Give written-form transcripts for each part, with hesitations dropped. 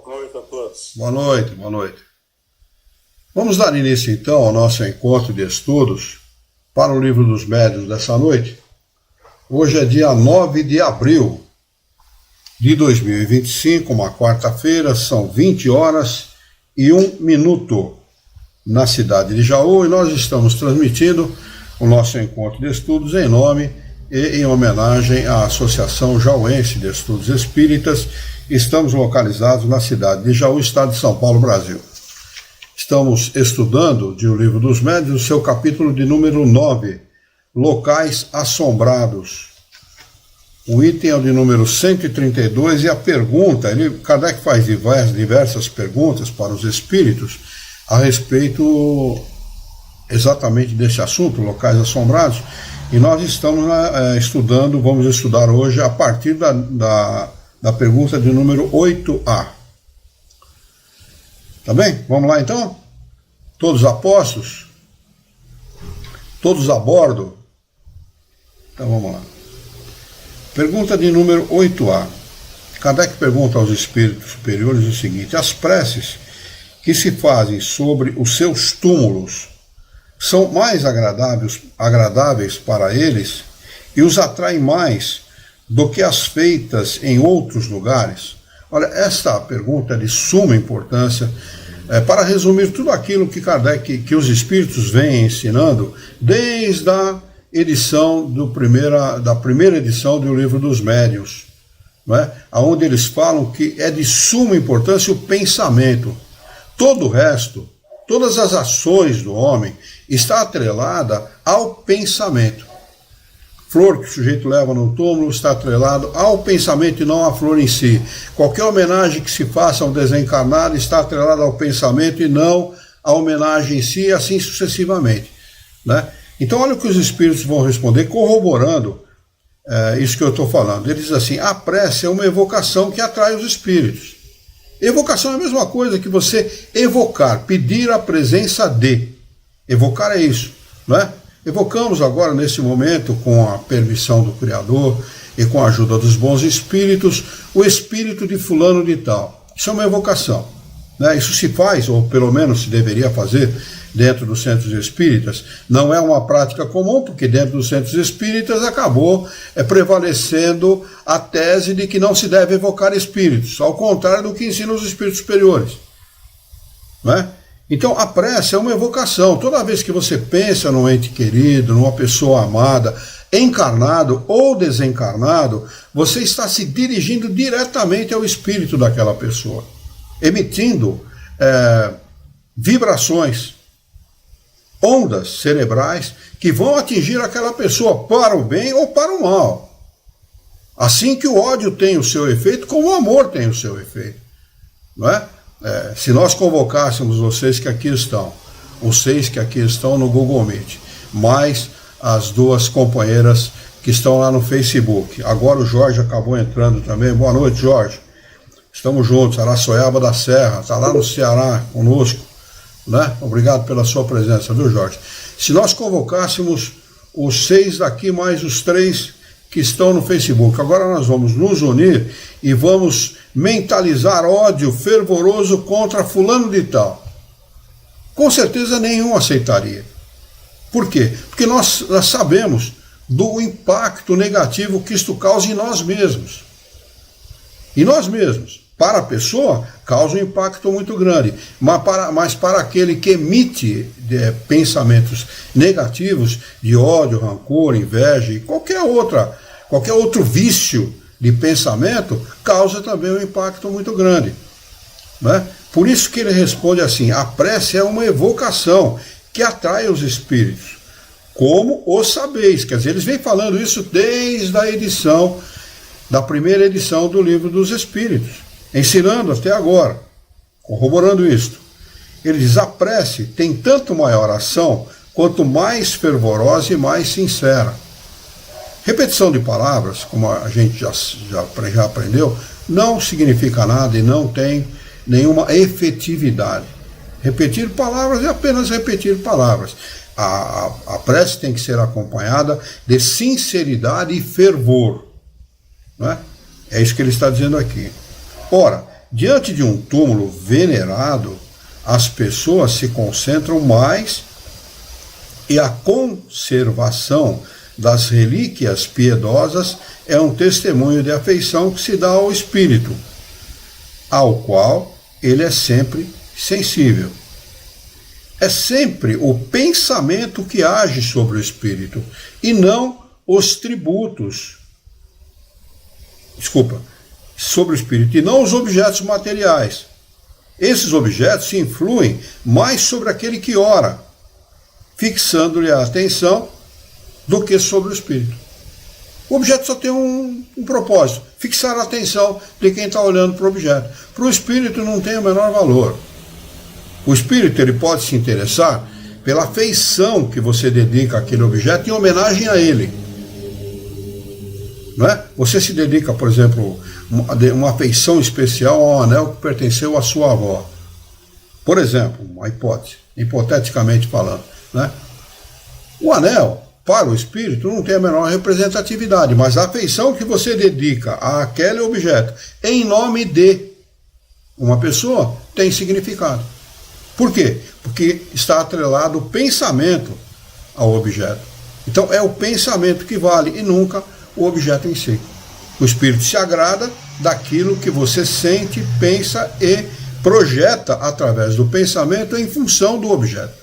noite a todos. Boa noite, boa noite. Vamos dar início então ao nosso encontro de estudos para o Livro dos Médiuns dessa noite. Hoje é dia 9 de abril de 2025, uma quarta-feira, são 20 horas e 1 minuto na cidade de Jaú, e nós estamos transmitindo o nosso encontro de estudos em nome e em homenagem à Associação Jauense de Estudos Espíritas. Estamos localizados na cidade de Jaú, estado de São Paulo, Brasil. Estamos estudando de O Livro dos Médiuns, o seu capítulo de número 9, Locais Assombrados. O item é o de número 132 e a pergunta, Kardec faz diversas perguntas para os espíritos a respeito exatamente desse assunto, locais assombrados, e nós estamos estudando, vamos estudar hoje a partir da pergunta de número 8A. Tá bem? Vamos lá então? Todos apostos? Todos a bordo? Então vamos lá. Pergunta de número 8A. Kardec pergunta aos espíritos superiores o seguinte: as preces que se fazem sobre os seus túmulos são mais agradáveis para eles e os atraem mais do que as feitas em outros lugares? Olha, esta pergunta é de suma importância para resumir tudo aquilo que Kardec, que os espíritos vêm ensinando desde a edição da primeira edição do Livro dos Médiuns, não é? Onde eles falam que é de suma importância o pensamento. Todo o resto, todas as ações do homem está atrelada ao pensamento. Flor que o sujeito leva no túmulo está atrelado ao pensamento e não à flor em si. Qualquer homenagem que se faça ao desencarnado está atrelada ao pensamento e não à homenagem em si, e assim sucessivamente, né? Então olha o que os espíritos vão responder, corroborando isso que eu estou falando. Eles dizem assim: a prece é uma evocação que atrai os espíritos. Evocação é a mesma coisa que você evocar, pedir a presença de. Evocar é isso, não é? Evocamos agora, nesse momento, com a permissão do Criador e com a ajuda dos bons espíritos, o espírito de fulano de tal. Isso é uma evocação, né? Isso se faz, ou pelo menos se deveria fazer, dentro dos centros espíritas. Não é uma prática comum, porque dentro dos centros espíritas acabou prevalecendo a tese de que não se deve evocar espíritos, ao contrário do que ensinam os espíritos superiores, né? Então a prece é uma evocação. Toda vez que você pensa num ente querido, numa pessoa amada, encarnado ou desencarnado, você está se dirigindo diretamente ao espírito daquela pessoa, emitindo vibrações, ondas cerebrais que vão atingir aquela pessoa para o bem ou para o mal. Assim que o ódio tem o seu efeito, como o amor tem o seu efeito, não é? Se nós convocássemos vocês que aqui estão, os 6 que aqui estão no Google Meet, mais as 2 companheiras que estão lá no Facebook. Agora o Jorge acabou entrando também. Boa noite, Jorge. Estamos juntos, Araçoiaba da Serra, está lá no Ceará conosco, né? Obrigado pela sua presença, viu, Jorge? Se nós convocássemos os 6 daqui, mais os 3 que estão no Facebook, agora nós vamos nos unir e vamos mentalizar ódio fervoroso contra fulano de tal. Com certeza nenhum aceitaria. Por quê? Porque nós sabemos do impacto negativo que isto causa em nós mesmos. E nós mesmos, para a pessoa, causa um impacto muito grande, mas para aquele que emite pensamentos negativos, de ódio, rancor, inveja e qualquer outro vício de pensamento, causa também um impacto muito grande, né? Por isso que ele responde assim: a prece é uma evocação que atrai os espíritos, como o sabeis. Quer dizer, eles vêm falando isso desde da primeira edição do Livro dos Espíritos, ensinando até agora, corroborando isto. Ele diz: a prece tem tanto maior ação quanto mais fervorosa e mais sincera. Repetição de palavras, como a gente já aprendeu, não significa nada e não tem nenhuma efetividade. Repetir palavras é apenas repetir palavras. A prece tem que ser acompanhada de sinceridade e fervor, não é? É isso que ele está dizendo aqui. Ora, Diante de um túmulo venerado, as pessoas se concentram mais e a conservação das relíquias piedosas é um testemunho de afeição que se dá ao espírito, ao qual ele é sempre sensível. É sempre o pensamento que age sobre o espírito e não os tributos. Sobre o espírito e não os objetos materiais. Esses objetos se influem mais sobre aquele que ora, fixando-lhe a atenção, do que sobre o espírito. O objeto só tem um propósito, fixar a atenção de quem está olhando para o objeto. Para o espírito não tem o menor valor. O espírito ele pode se interessar pela afeição que você dedica àquele objeto em homenagem a ele. Não é? Você se dedica, por exemplo, uma afeição especial ao anel que pertenceu à sua avó. Por exemplo, uma hipótese, hipoteticamente falando. Né? O anel, para o espírito, não tem a menor representatividade, mas a afeição que você dedica àquele objeto em nome de uma pessoa tem significado. Por quê? Porque está atrelado o pensamento ao objeto. Então é o pensamento que vale e nunca o objeto em si. O espírito se agrada daquilo que você sente, pensa e projeta através do pensamento em função do objeto.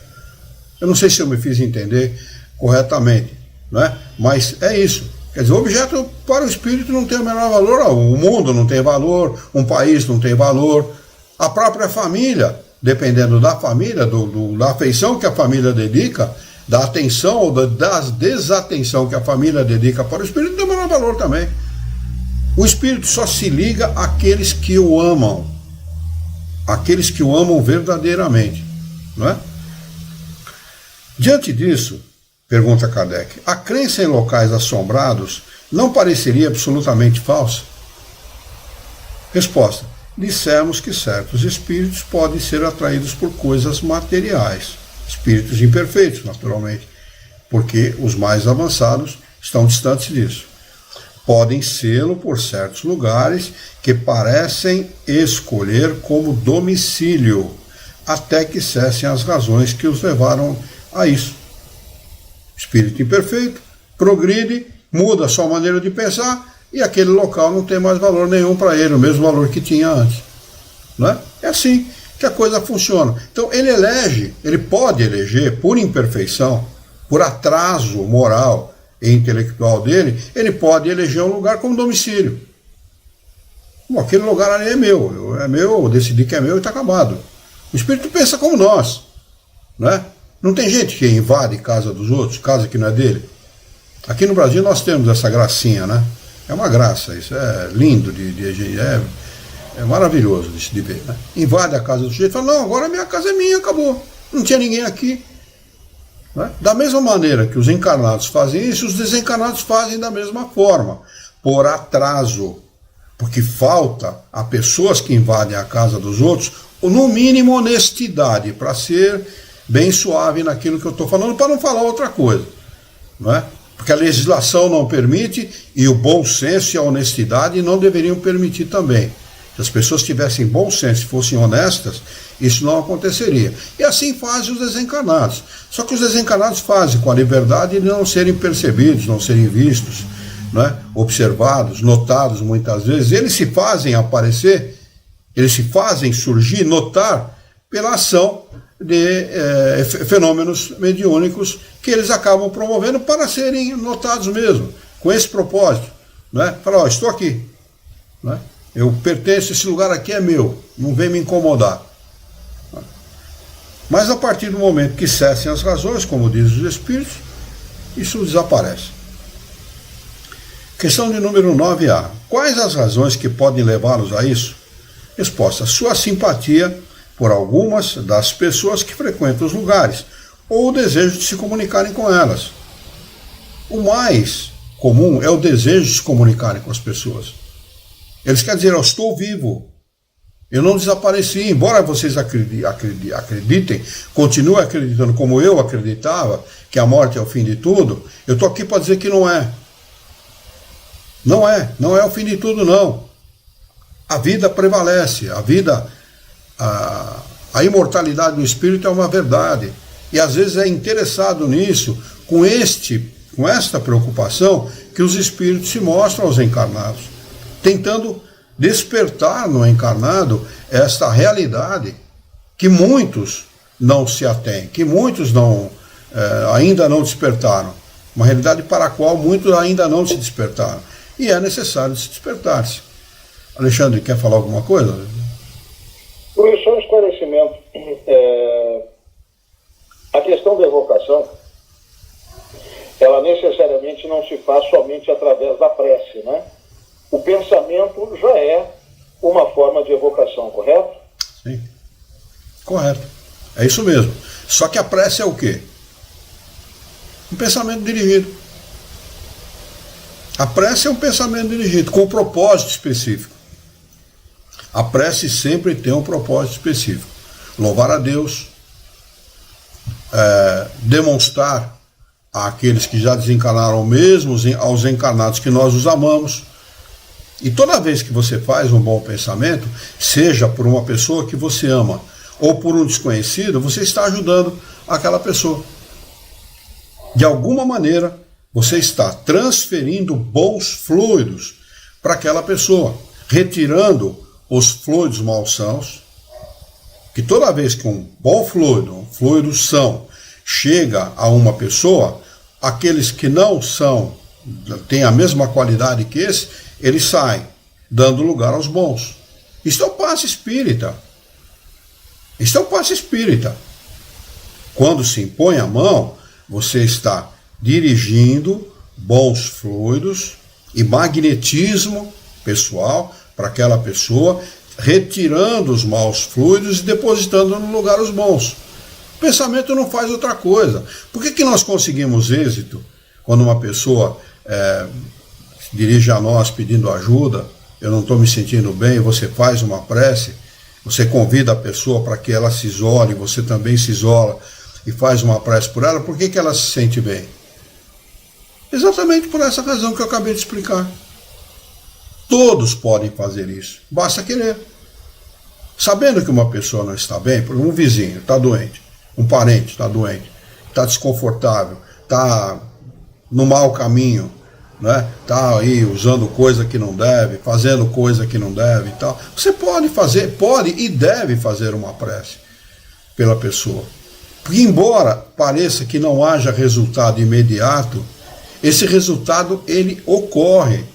Eu não sei se eu me fiz entender corretamente, né? Mas é isso. Quer dizer, o objeto para o espírito não tem o menor valor, o mundo não tem valor, um país não tem valor, a própria família, dependendo da família, da afeição que a família dedica, da atenção ou da desatenção que a família dedica para o espírito, não tem o menor valor também. O espírito só se liga àqueles que o amam, aqueles que o amam verdadeiramente, não é? Diante disso, pergunta Kardec, a crença em locais assombrados não pareceria absolutamente falsa? Resposta, dissemos que certos espíritos podem ser atraídos por coisas materiais, espíritos imperfeitos, naturalmente, porque os mais avançados estão distantes disso. Podem sê-lo por certos lugares que parecem escolher como domicílio, até que cessem as razões que os levaram a isso. Espírito imperfeito, progride, muda a sua maneira de pensar e aquele local não tem mais valor nenhum para ele, o mesmo valor que tinha antes. Não é? É assim que a coisa funciona. Então ele pode eleger por imperfeição, por atraso moral e intelectual dele, ele pode eleger um lugar como domicílio. Bom, aquele lugar ali é meu, eu decidi que é meu e está acabado. O espírito pensa como nós, né? Não tem gente que invade casa dos outros, casa que não é dele. Aqui no Brasil nós temos essa gracinha, né? É uma graça, isso é lindo, é maravilhoso de ver, né? Invade a casa do sujeito e fala, não, agora a minha casa é minha, acabou. Não tinha ninguém aqui. Né? Da mesma maneira que os encarnados fazem isso, os desencarnados fazem da mesma forma, por atraso. Porque falta a pessoas que invadem a casa dos outros, no mínimo honestidade, para ser bem suave naquilo que eu estou falando, para não falar outra coisa. Não é? Porque a legislação não permite e o bom senso e a honestidade não deveriam permitir também. Se as pessoas tivessem bom senso e fossem honestas, isso não aconteceria. E assim fazem os desencarnados. Só que os desencarnados fazem com a liberdade de não serem percebidos, não serem vistos, né? Observados, notados muitas vezes. Eles se fazem aparecer, eles se fazem surgir, notar pela ação de fenômenos mediúnicos que eles acabam promovendo para serem notados mesmo, com esse propósito. Né? Falar, estou aqui. Né? Eu pertenço, esse lugar aqui é meu, não vem me incomodar. Mas a partir do momento que cessem as razões, como dizem os espíritos, isso desaparece. Questão de número 9A. Quais as razões que podem levá-los a isso? Resposta. Sua simpatia por algumas das pessoas que frequentam os lugares, ou o desejo de se comunicarem com elas. O mais comum é o desejo de se comunicarem com as pessoas. Eles querem dizer, eu estou vivo, eu não desapareci, embora vocês acreditem, continuem acreditando como eu acreditava, que a morte é o fim de tudo, eu estou aqui para dizer que não é. Não é o fim de tudo, não. a vida prevalece, a imortalidade do espírito é uma verdade. E às vezes é interessado nisso, com esta preocupação, que os espíritos se mostram aos encarnados, tentando despertar no encarnado esta realidade que muitos não se atêm, que muitos ainda não despertaram, uma realidade para a qual muitos ainda não se despertaram, e é necessário se despertar-se. Alexandre, quer falar alguma coisa? Luiz, só um esclarecimento. A questão da evocação, ela necessariamente não se faz somente através da prece, né? O pensamento já é uma forma de evocação, correto? Sim, correto. É isso mesmo. Só que a prece é o quê? Um pensamento dirigido. A prece é um pensamento dirigido, com um propósito específico. A prece sempre tem um propósito específico. Louvar a Deus, demonstrar àqueles que já desencarnaram, mesmo aos encarnados, que nós os amamos. E toda vez que você faz um bom pensamento, seja por uma pessoa que você ama ou por um desconhecido, você está ajudando aquela pessoa. De alguma maneira, você está transferindo bons fluidos para aquela pessoa, retirando os fluidos malsãos, que toda vez que um bom fluido, um fluido são, chega a uma pessoa, aqueles que não são, têm a mesma qualidade que esse, eles saem, dando lugar aos bons. Isto é o passe espírita. Isto é o passe espírita. Quando se impõe a mão, você está dirigindo bons fluidos e magnetismo pessoal para aquela pessoa, retirando os maus fluidos e depositando no lugar os bons. O pensamento não faz outra coisa. Por que nós conseguimos êxito quando uma pessoa se dirige a nós pedindo ajuda? Eu não estou me sentindo bem, você faz uma prece, você convida a pessoa para que ela se isole, você também se isola e faz uma prece por ela. Por que ela se sente bem? Exatamente por essa razão que eu acabei de explicar. Todos podem fazer isso, basta querer. Sabendo que uma pessoa não está bem, um vizinho está doente, um parente está doente, está desconfortável, está no mau caminho, né? Está aí usando coisa que não deve, fazendo coisa que não deve e tal. Você pode e deve fazer uma prece pela pessoa. Porque embora pareça que não haja resultado imediato, esse resultado ele ocorre.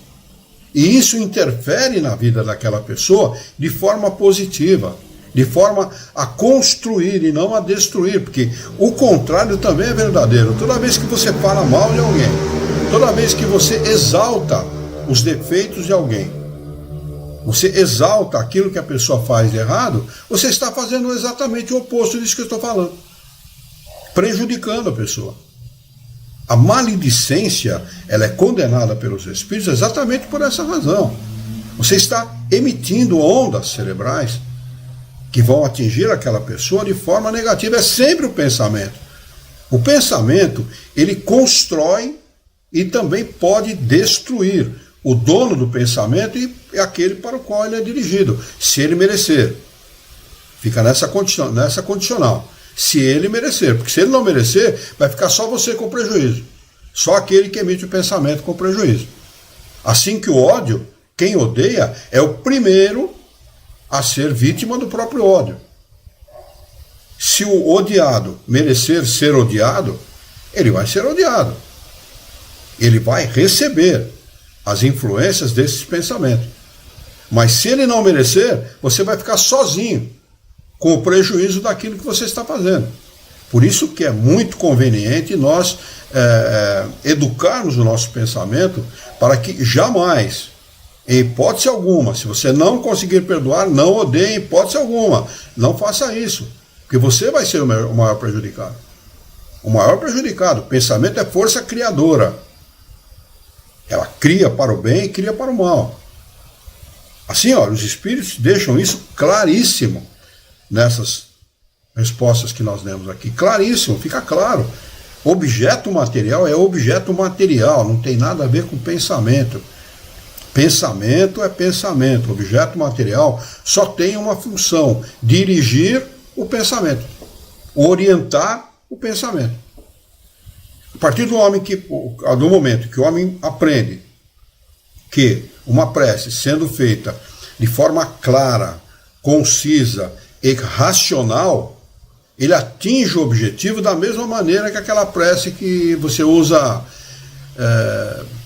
E isso interfere na vida daquela pessoa de forma positiva, de forma a construir e não a destruir, porque o contrário também é verdadeiro. Toda vez que você fala mal de alguém, toda vez que você exalta os defeitos de alguém, você exalta aquilo que a pessoa faz de errado, você está fazendo exatamente o oposto disso que eu estou falando, prejudicando a pessoa. A maledicência, ela é condenada pelos espíritos exatamente por essa razão. Você está emitindo ondas cerebrais que vão atingir aquela pessoa de forma negativa. É sempre o pensamento. O pensamento, ele constrói e também pode destruir o dono do pensamento e aquele para o qual ele é dirigido, se ele merecer. Fica nessa condicional. Se ele merecer, porque se ele não merecer, vai ficar só você com prejuízo. Só aquele que emite o pensamento com prejuízo. Assim que o ódio, quem odeia, é o primeiro a ser vítima do próprio ódio. Se o odiado merecer ser odiado, ele vai ser odiado. Ele vai receber as influências desses pensamentos. Mas se ele não merecer, você vai ficar sozinho com o prejuízo daquilo que você está fazendo. Por isso que é muito conveniente nós educarmos o nosso pensamento para que jamais, em hipótese alguma, se você não conseguir perdoar, não odeie em hipótese alguma. Não faça isso, porque você vai ser o maior prejudicado. O maior prejudicado. O pensamento é força criadora. Ela cria para o bem e cria para o mal. Assim, olha, os espíritos deixam isso claríssimo nessas respostas que nós demos aqui. Claríssimo, fica claro. Objeto material é objeto material, não tem nada a ver com pensamento. Pensamento é pensamento. Objeto material só tem uma função: dirigir o pensamento, orientar o pensamento. A partir do momento que o homem aprende que uma prece sendo feita de forma clara, concisa e racional, ele atinge o objetivo da mesma maneira que aquela prece que você usa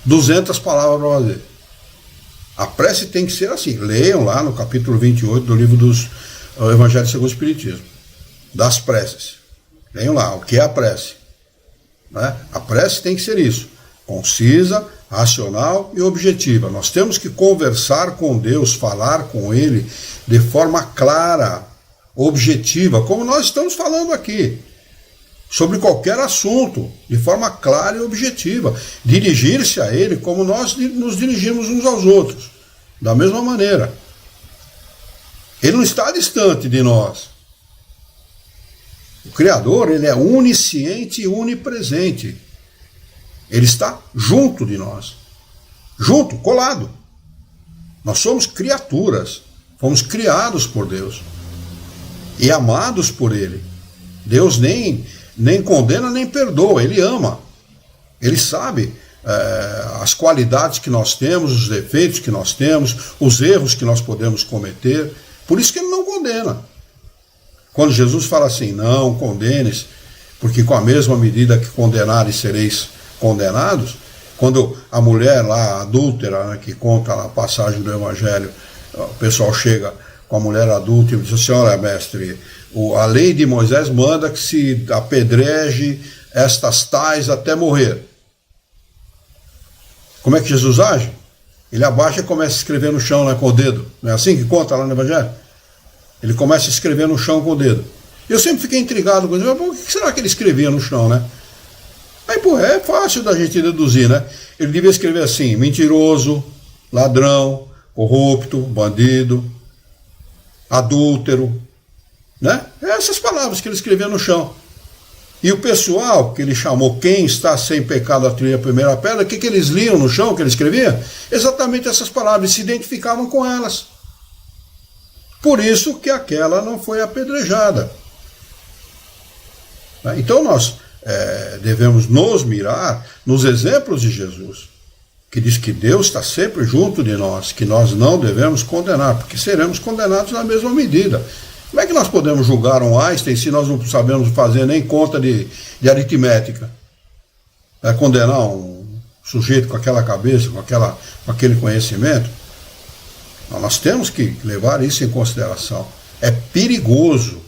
200 palavras para fazer. A prece tem que ser assim. Leiam lá no capítulo 28 do livro dos Evangelho segundo o Espiritismo, das preces. Leiam lá o que é a prece. Né? A prece tem que ser isso: concisa, racional e objetiva. Nós temos que conversar com Deus, falar com Ele de forma clara, objetiva, como nós estamos falando aqui, sobre qualquer assunto, de forma clara e objetiva. Dirigir-se a Ele como nós nos dirigimos uns aos outros, da mesma maneira. Ele não está distante de nós. O Criador, ele é onisciente e onipresente. Ele está junto de nós. Junto, colado. Nós somos criaturas. Fomos criados por Deus. E amados por Ele. Deus nem condena, nem perdoa. Ele ama. Ele sabe as qualidades que nós temos, os defeitos que nós temos, os erros que nós podemos cometer. Por isso que Ele não condena. Quando Jesus fala assim: não condenes, porque com a mesma medida que condenares sereis condenados. Quando a mulher lá, a adúltera, né, que conta a passagem do Evangelho, o pessoal chega com a mulher adulta e diz assim: olha, mestre, a lei de Moisés manda que se apedreje estas tais até morrer. Como é que Jesus age? Ele abaixa e começa a escrever no chão, né, com o dedo. Não é assim que conta lá no Evangelho? Ele começa a escrever no chão com o dedo. Eu sempre fiquei intrigado com isso. Por que será que ele escrevia no chão, né? Aí, pô, é fácil da gente deduzir, né? Ele devia escrever assim: mentiroso, ladrão, corrupto, bandido, adúltero, né? Essas palavras que ele escrevia no chão. E o pessoal, que ele chamou quem está sem pecado atire a primeira pedra, o que eles liam no chão, que ele escrevia? Exatamente essas palavras, se identificavam com elas. Por isso que aquela não foi apedrejada. Então nós devemos nos mirar nos exemplos de Jesus, que diz que Deus está sempre junto de nós, que nós não devemos condenar, porque seremos condenados na mesma medida. Como é que nós podemos julgar um Einstein se nós não sabemos fazer nem conta de aritmética? Condenar um sujeito com aquela cabeça, com aquele conhecimento? Nós temos que levar isso em consideração. É perigoso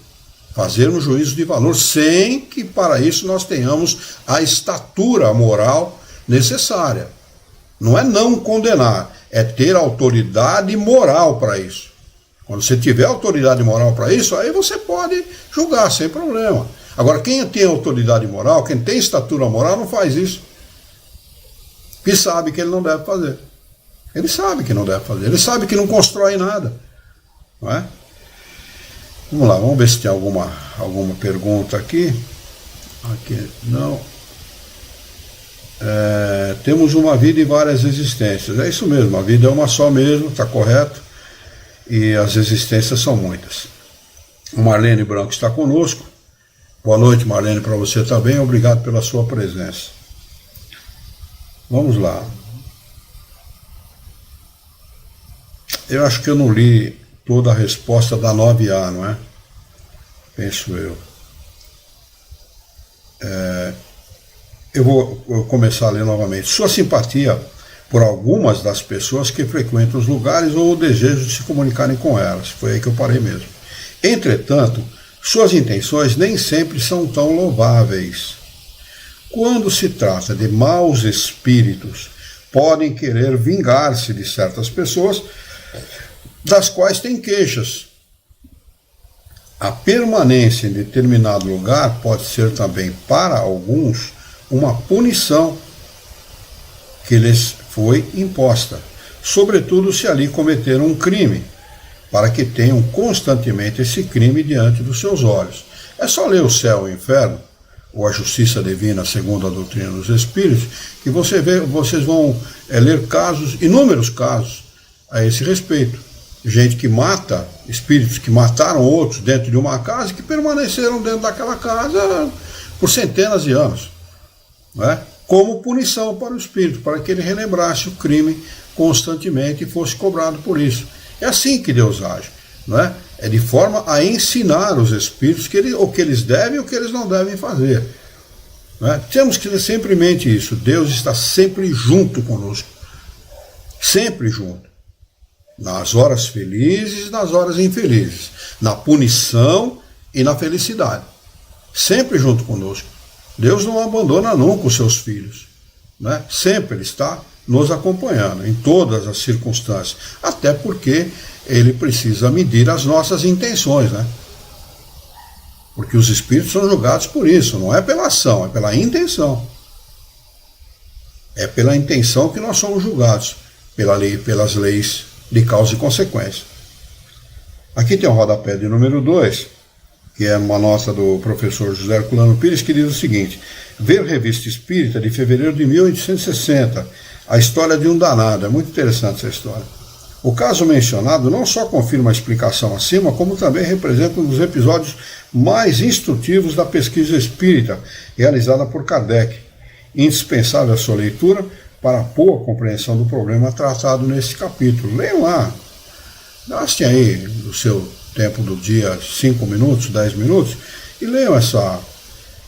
fazermos juízo de valor sem que para isso nós tenhamos a estatura moral necessária. Não é não condenar, é ter autoridade moral para isso. Quando você tiver autoridade moral para isso, aí você pode julgar sem problema. Agora, quem tem autoridade moral, quem tem estatura moral, não faz isso. E sabe que ele não deve fazer. Ele sabe que não deve fazer. Ele sabe que não constrói nada. Não é? Vamos lá, vamos ver se tem alguma pergunta aqui. Aqui, não. Temos uma vida e várias existências. É isso mesmo, a vida é uma só mesmo, está correto. E as existências são muitas. O Marlene Branco está conosco. Boa noite, Marlene, para você também. Obrigado pela sua presença. Vamos lá. Eu acho que eu não li toda a resposta da 9A, não é? Penso eu. Eu vou começar a ler novamente. Sua simpatia por algumas das pessoas que frequentam os lugares ou o desejo de se comunicarem com elas. Foi aí que eu parei mesmo. Entretanto, suas intenções nem sempre são tão louváveis. Quando se trata de maus espíritos, podem querer vingar-se de certas pessoas das quais têm queixas. A permanência em determinado lugar pode ser também, para alguns, uma punição que lhes foi imposta, sobretudo se ali cometeram um crime, para que tenham constantemente esse crime diante dos seus olhos. É só ler o Céu e o Inferno, ou a Justiça Divina segundo a doutrina dos Espíritos, que vocês vão é ler casos, inúmeros casos a esse respeito. Gente que mata, espíritos que mataram outros dentro de uma casa e que permaneceram dentro daquela casa por centenas de anos, né? Como punição para o espírito, para que ele relembrasse o crime constantemente e fosse cobrado por isso. É assim que Deus age, né? É de forma a ensinar os espíritos o que eles devem e o que eles não devem fazer, né? Temos que ter sempre em mente isso. Deus está sempre junto conosco, sempre junto, nas horas felizes e nas horas infelizes, na punição e na felicidade, sempre junto conosco. Deus não abandona nunca os seus filhos, né? Sempre Ele está nos acompanhando em todas as circunstâncias, até porque Ele precisa medir as nossas intenções, né? Porque os espíritos são julgados por isso, não é pela ação, é pela intenção. É pela intenção que nós somos julgados, pelas leis de causa e consequência. Aqui tem o rodapé de número 2, que é uma nota do professor José Herculano Pires, que diz o seguinte: ver Revista Espírita de fevereiro de 1860, a história de um danado. É muito interessante essa história. O caso mencionado não só confirma a explicação acima, como também representa um dos episódios mais instrutivos da pesquisa espírita realizada por Kardec, indispensável a sua leitura para a boa compreensão do problema tratado nesse capítulo. Leiam lá, gastem aí o seu tempo do dia 5 minutos, 10 minutos, e leiam essa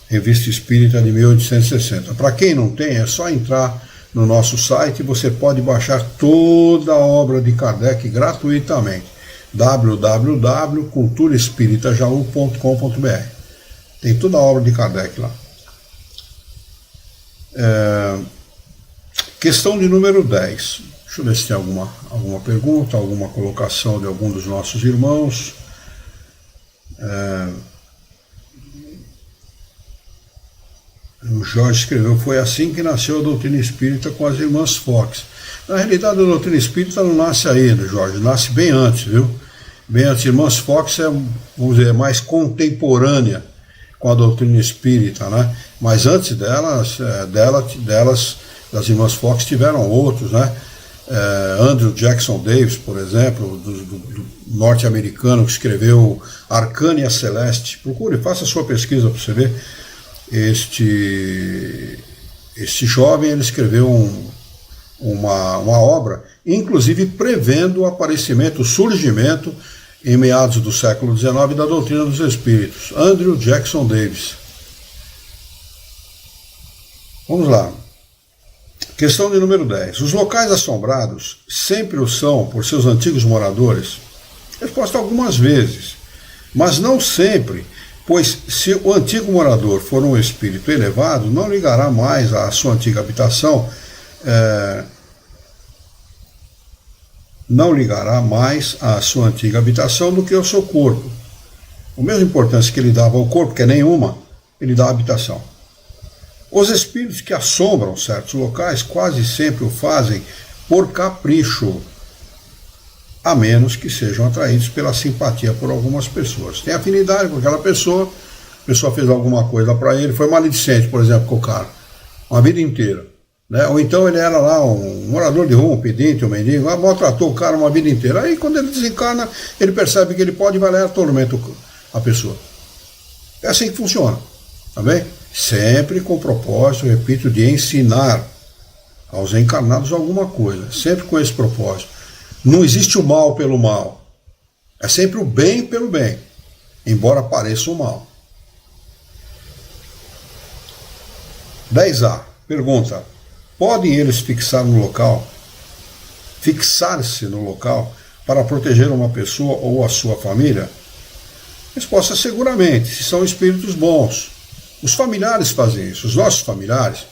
Revista Espírita de 1860. Para quem não tem, é só entrar no nosso site e você pode baixar toda a obra de Kardec gratuitamente. www.culturaespiritajaú.com.br. Tem toda a obra de Kardec lá. Questão de número 10. Deixa eu ver se tem alguma pergunta, alguma colocação de algum dos nossos irmãos. O Jorge escreveu: foi assim que nasceu a doutrina espírita com as irmãs Fox. Na realidade, a doutrina espírita não nasce ainda, Jorge, nasce bem antes, viu? Bem antes. Irmãs Fox vamos dizer, mais contemporânea com a doutrina espírita, né? Mas antes das irmãs Fox tiveram outros, né? Andrew Jackson Davis, por exemplo, do norte-americano, que escreveu Arcânia Celeste. Procure, faça a sua pesquisa para você ver. Este jovem, ele escreveu uma obra, inclusive prevendo o aparecimento, o surgimento, em meados do século XIX, da doutrina dos espíritos. Andrew Jackson Davis. Vamos lá. Questão de número 10. Os locais assombrados sempre o são por seus antigos moradores? Resposta: algumas vezes, mas não sempre, pois se o antigo morador for um espírito elevado, não ligará mais à sua antiga habitação, do que ao seu corpo. A mesma importância que ele dava ao corpo, que é nenhuma, ele dá à habitação. Os espíritos que assombram certos locais quase sempre o fazem por capricho, a menos que sejam atraídos pela simpatia por algumas pessoas. Tem afinidade com aquela pessoa, a pessoa fez alguma coisa para ele, foi maledicente, por exemplo, com o cara, uma vida inteira, né? Ou então ele era lá um morador de rua, um pedinte, um mendigo, maltratou o cara uma vida inteira. Aí quando ele desencarna, ele percebe que ele pode, vai lá e atormenta a pessoa. É assim que funciona, tá bem? Sempre com o propósito, repito, de ensinar aos encarnados alguma coisa, sempre com esse propósito. Não existe o mal pelo mal, é sempre o bem pelo bem, embora pareça o mal. 10A, pergunta: podem eles fixar-se no local para proteger uma pessoa ou a sua família? Resposta: seguramente, se são espíritos bons. Os familiares fazem isso. Os nossos familiares,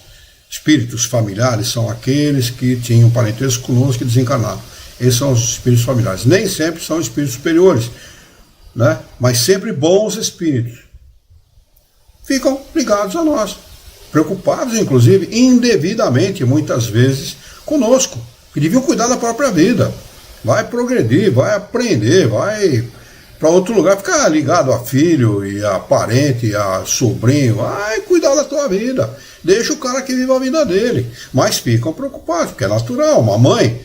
espíritos familiares, são aqueles que tinham parentesco conosco e desencarnaram. Esses são os espíritos familiares. Nem sempre são espíritos superiores, né? Mas sempre bons espíritos. Ficam ligados a nós, preocupados, inclusive, indevidamente, muitas vezes, conosco, que deviam cuidar da própria vida. Vai progredir, vai aprender, vai para outro lugar, ficar ligado a filho e a parente, a sobrinho. Vai cuidar da tua vida. Deixa o cara que vive a vida dele. Mas ficam preocupados, porque é natural. Uma mãe,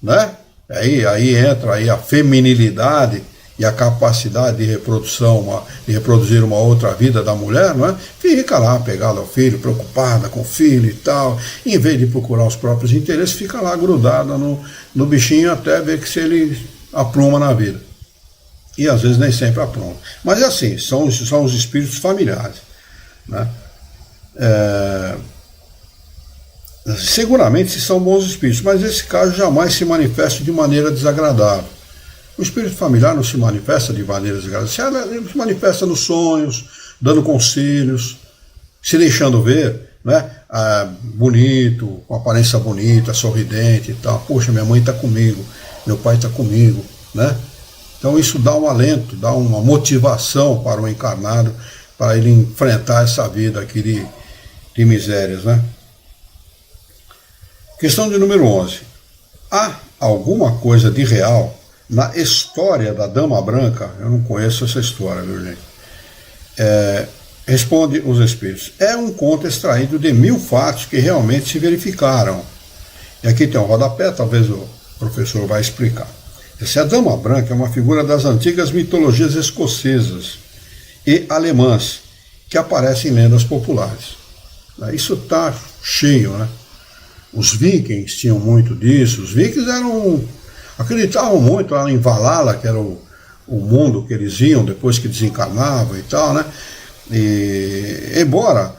né? Aí entra aí a feminilidade e a capacidade de reprodução, de reproduzir uma outra vida da mulher, não é? Fica lá pegada ao filho, preocupada com o filho e tal, em vez de procurar os próprios interesses, fica lá grudada no bichinho até ver que se ele apruma na vida. E às vezes nem sempre apruma. Mas é assim, são os espíritos familiares, né? Seguramente são bons espíritos, mas esse caso jamais se manifesta de maneira desagradável. O espírito familiar não se manifesta de maneira desagradável, ele se manifesta nos sonhos, dando conselhos, se deixando ver, né? Bonito, com aparência bonita, sorridente e tal. Poxa, minha mãe está comigo, meu pai está comigo, né? Então isso dá um alento, dá uma motivação para o encarnado, para ele enfrentar essa vida aqui de misérias, né? Questão de número 11. Há alguma coisa de real na história da Dama Branca? Eu não conheço essa história, viu, gente? Responde os espíritos. É um conto extraído de 1000 fatos que realmente se verificaram. E aqui tem um rodapé, talvez o professor vai explicar. Essa Dama Branca é uma figura das antigas mitologias escocesas e alemãs que aparecem em lendas populares. Isso está cheio, né? Os vikings tinham muito disso. Os vikings acreditavam muito lá em Valhalla, que era o mundo que eles iam depois que desencarnavam e tal, né? E, embora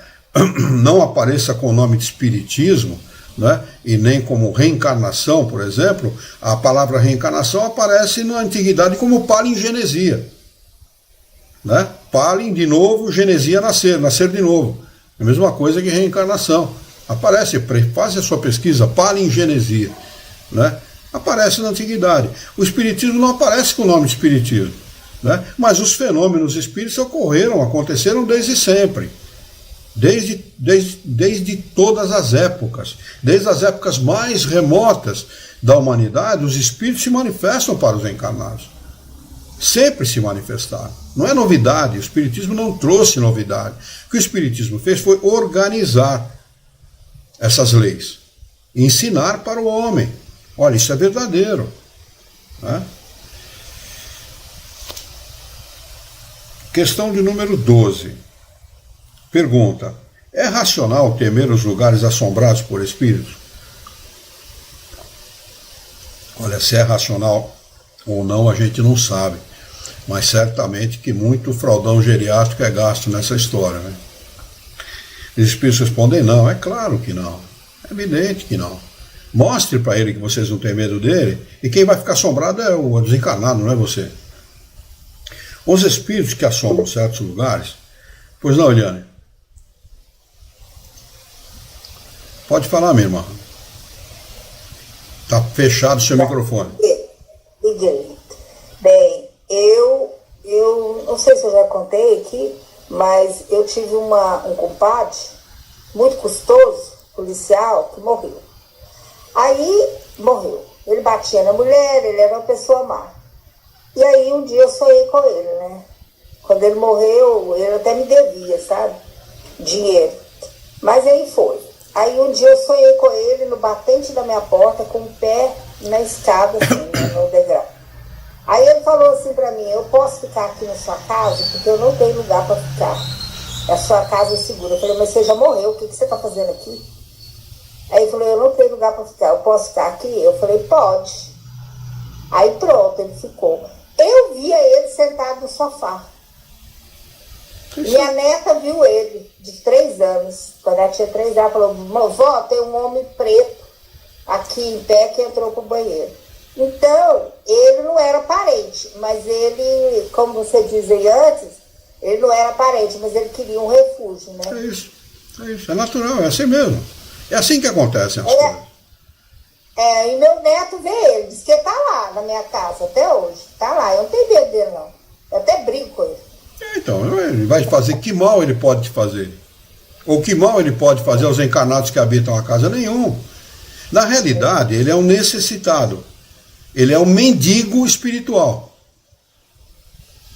não apareça com o nome de espiritismo, né? E nem como reencarnação, por exemplo, a palavra reencarnação aparece na antiguidade como palingenesia, né? Palin, de novo, genesia, nascer de novo. É a mesma coisa que reencarnação. Aparece, faça a sua pesquisa, palingenesia, né? Aparece na antiguidade. O espiritismo não aparece com o nome de espiritismo, né? Mas os fenômenos espíritas aconteceram desde sempre, desde todas as épocas, desde as épocas mais remotas da humanidade. Os espíritos se manifestam para os encarnados, sempre se manifestaram. Não é novidade, o espiritismo não trouxe novidade. O que o espiritismo fez foi organizar essas leis, ensinar para o homem. Olha, isso é verdadeiro, né? Questão de número 12. Pergunta: é racional temer os lugares assombrados por espíritos? Olha, se é racional ou não a gente não sabe, mas certamente que muito fraudão geriátrico é gasto nessa história, né? Os espíritos respondem: não, é claro que não, é evidente que não. Mostre para ele que vocês não têm medo dele, e quem vai ficar assombrado é o desencarnado, não é você. Os espíritos que assombram certos lugares... Pois não, Eliane? Pode falar, minha irmã. Está fechado o seu microfone. Bem, eu não sei se eu já contei aqui, mas eu tive um compadre muito custoso, policial, que morreu. Aí morreu. Ele batia na mulher, ele era uma pessoa má. E aí um dia eu sonhei com ele, né? Quando ele morreu, ele até me devia, sabe? Dinheiro. Mas aí foi. Aí um dia eu sonhei com ele no batente da minha porta, com o pé na escada, assim, no degrau. Aí ele falou assim pra mim: eu posso ficar aqui na sua casa? Porque eu não tenho lugar pra ficar. A sua casa é segura. Eu falei: mas você já morreu, o que você tá fazendo aqui? Aí ele falou: eu não tenho lugar pra ficar, eu posso ficar aqui? Eu falei: pode. Aí pronto, ele ficou. Eu via ele sentado no sofá. Minha neta viu ele, de 3 anos. Quando ela tinha 3 anos, ela falou: vó, tem um homem preto aqui em pé que entrou pro banheiro. Então, ele não era parente, mas ele, como você dizia antes, ele não era parente, mas ele queria um refúgio, né? É isso, é natural, é assim mesmo. É assim que acontecem as coisas. E meu neto vê ele, diz que tá lá na minha casa até hoje. Tá lá, eu não tenho medo dele não. Eu até brinco com ele. Então, ele vai fazer, que mal ele pode te fazer? Ou que mal ele pode fazer aos encarnados que habitam a casa? Nenhum. Na realidade, ele é um necessitado. Ele é um mendigo espiritual.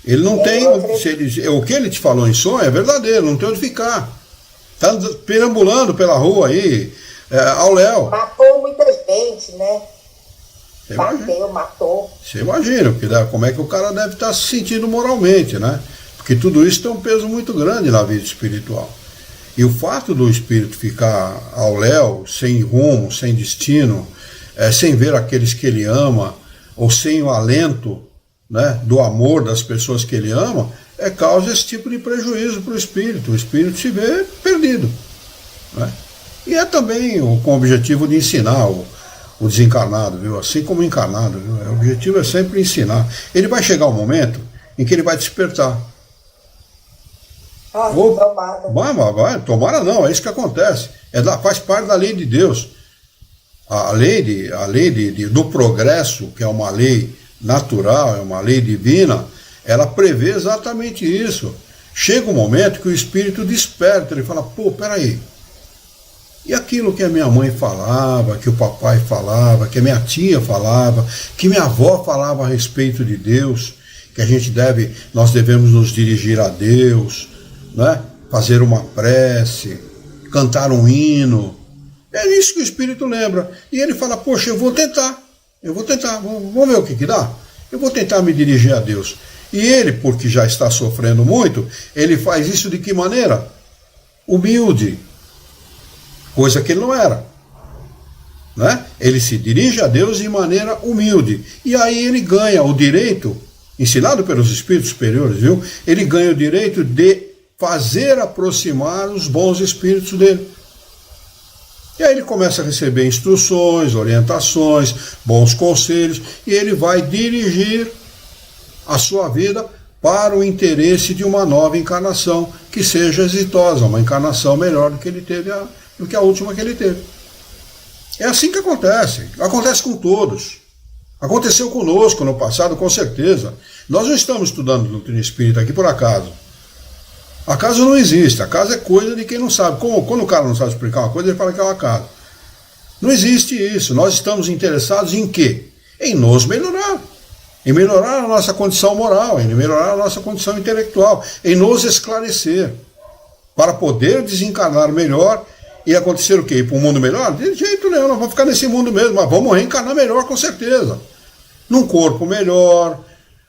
Ele não tem, o que ele te falou em sonho é verdadeiro, não tem onde ficar. Está perambulando pela rua aí, ao léu. Matou muita gente, né? Bateu, matou. Você imagina, como é que o cara deve estar se sentindo moralmente, né? Porque tudo isso tem um peso muito grande na vida espiritual. E o fato do espírito ficar ao léu, sem rumo, sem destino, sem ver aqueles que ele ama, ou sem o alento, né, do amor das pessoas que ele ama, causa esse tipo de prejuízo para o espírito. O espírito se vê perdido, né? E é também com o objetivo de ensinar o desencarnado, viu? Assim como o encarnado, viu? O objetivo é sempre ensinar. Ele vai chegar um momento em que ele vai despertar. Tomara. Tomara não, é isso que acontece. Faz parte da lei de Deus. A lei do progresso, que é uma lei natural, é uma lei divina, ela prevê exatamente isso. Chega um momento que o espírito desperta, ele fala, pô, peraí, e aquilo que a minha mãe falava, que o papai falava, que a minha tia falava, que minha avó falava a respeito de Deus, que nós devemos nos dirigir a Deus, né? Fazer uma prece, cantar um hino. É isso que o espírito lembra. E ele fala, poxa, eu vou tentar, vamos ver o que dá. Eu vou tentar me dirigir a Deus. E ele, porque já está sofrendo muito, ele faz isso de que maneira? Humilde. Coisa que ele não era, né? Ele se dirige a Deus de maneira humilde, e aí ele ganha o direito, ensinado pelos espíritos superiores, viu? Ele ganha o direito de fazer aproximar os bons espíritos dele. E aí ele começa a receber instruções, orientações, bons conselhos, e ele vai dirigir a sua vida para o interesse de uma nova encarnação que seja exitosa, uma encarnação melhor do que ele teve do que a última que ele teve. É assim que acontece com todos. Aconteceu conosco no passado, com certeza. Nós não estamos estudando doutrina espírita aqui por acaso. Acaso não existe, acaso é coisa de quem não sabe. Quando o cara não sabe explicar uma coisa, ele fala que é um acaso. Não existe isso. Nós estamos interessados em quê? Em nos melhorar. Em melhorar a nossa condição moral, em melhorar a nossa condição intelectual, em nos esclarecer, para poder desencarnar melhor. E acontecer o quê? Ir para um mundo melhor? De jeito nenhum, nós vamos ficar nesse mundo mesmo, mas vamos reencarnar melhor, com certeza. Num corpo melhor,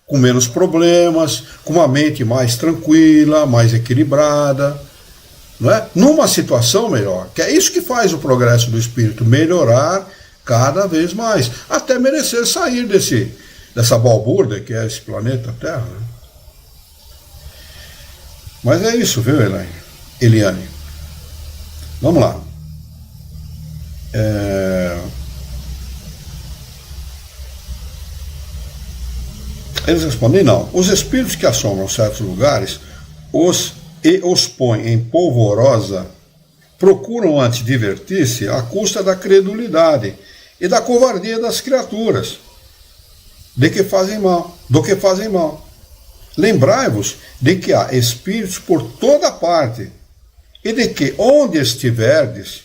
com menos problemas, com uma mente mais tranquila, mais equilibrada, não é? Numa situação melhor. Que é isso que faz o progresso do espírito, melhorar cada vez mais, até merecer sair dessa balbúrdia que é esse planeta Terra. Né? Mas é isso, viu, Eliane? Vamos lá. Eles respondem, não. Os espíritos que assombram certos lugares os põem em polvorosa, procuram antes divertir-se à custa da credulidade e da covardia das criaturas, do que fazem mal. Lembrai-vos de que há espíritos por toda parte, e de que, onde estiverdes,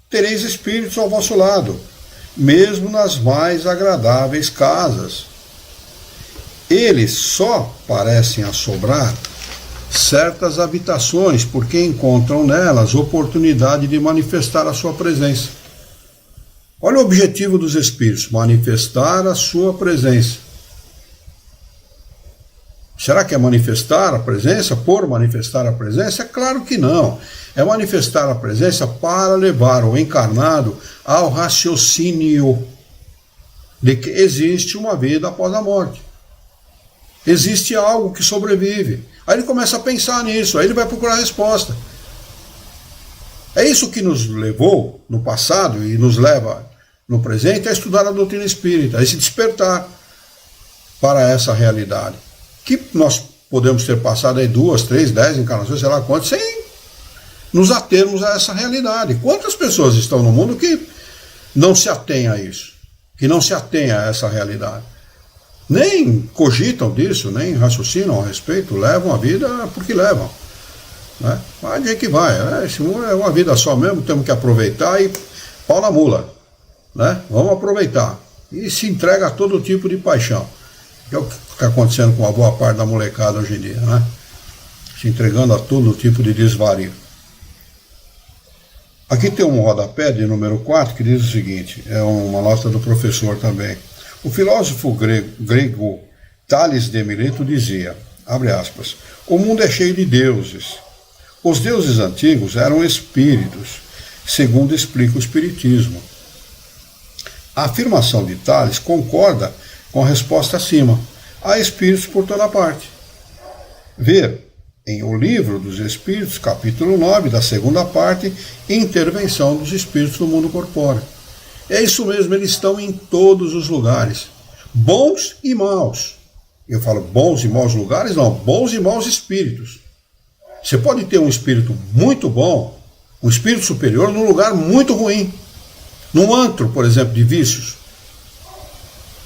tereis espíritos ao vosso lado, mesmo nas mais agradáveis casas. Eles só parecem assombrar certas habitações, porque encontram nelas oportunidade de manifestar a sua presença. Olha o objetivo dos espíritos, manifestar a sua presença. Será que é manifestar a presença por manifestar a presença? É claro que não. É manifestar a presença para levar o encarnado ao raciocínio de que existe uma vida após a morte. Existe algo que sobrevive. Aí ele começa a pensar nisso, aí ele vai procurar a resposta. É isso que nos levou no passado e nos leva no presente a estudar a doutrina espírita, a se despertar para essa realidade. Que nós podemos ter passado aí 2, 3, 10 encarnações, sei lá quantas, sem nos atermos a essa realidade. Quantas pessoas estão no mundo que não se atêm a isso, que não se atêm a essa realidade? Nem cogitam disso, nem raciocinam a respeito, levam a vida porque levam. Né? Vai de que vai, esse mundo é uma vida só mesmo, temos que aproveitar e pau na mula. Né? Vamos aproveitar. E se entrega a todo tipo de paixão. Que é o que está acontecendo com a boa parte da molecada hoje em dia, né? Se entregando a todo tipo de desvario. Aqui tem um rodapé de número 4 que diz o seguinte, é uma nota do professor também. O filósofo grego Tales de Mileto dizia, abre aspas, o mundo é cheio de deuses. Os deuses antigos eram espíritos, segundo explica o Espiritismo. A afirmação de Tales concorda com a resposta acima. Há espíritos por toda parte. Ver em O Livro dos Espíritos, capítulo 9, da segunda parte, Intervenção dos Espíritos no Mundo Corpóreo. É isso mesmo, eles estão em todos os lugares, bons e maus. Eu falo bons e maus lugares? Não, bons e maus espíritos. Você pode ter um espírito muito bom, um espírito superior, num lugar muito ruim. Num antro, por exemplo, de vícios.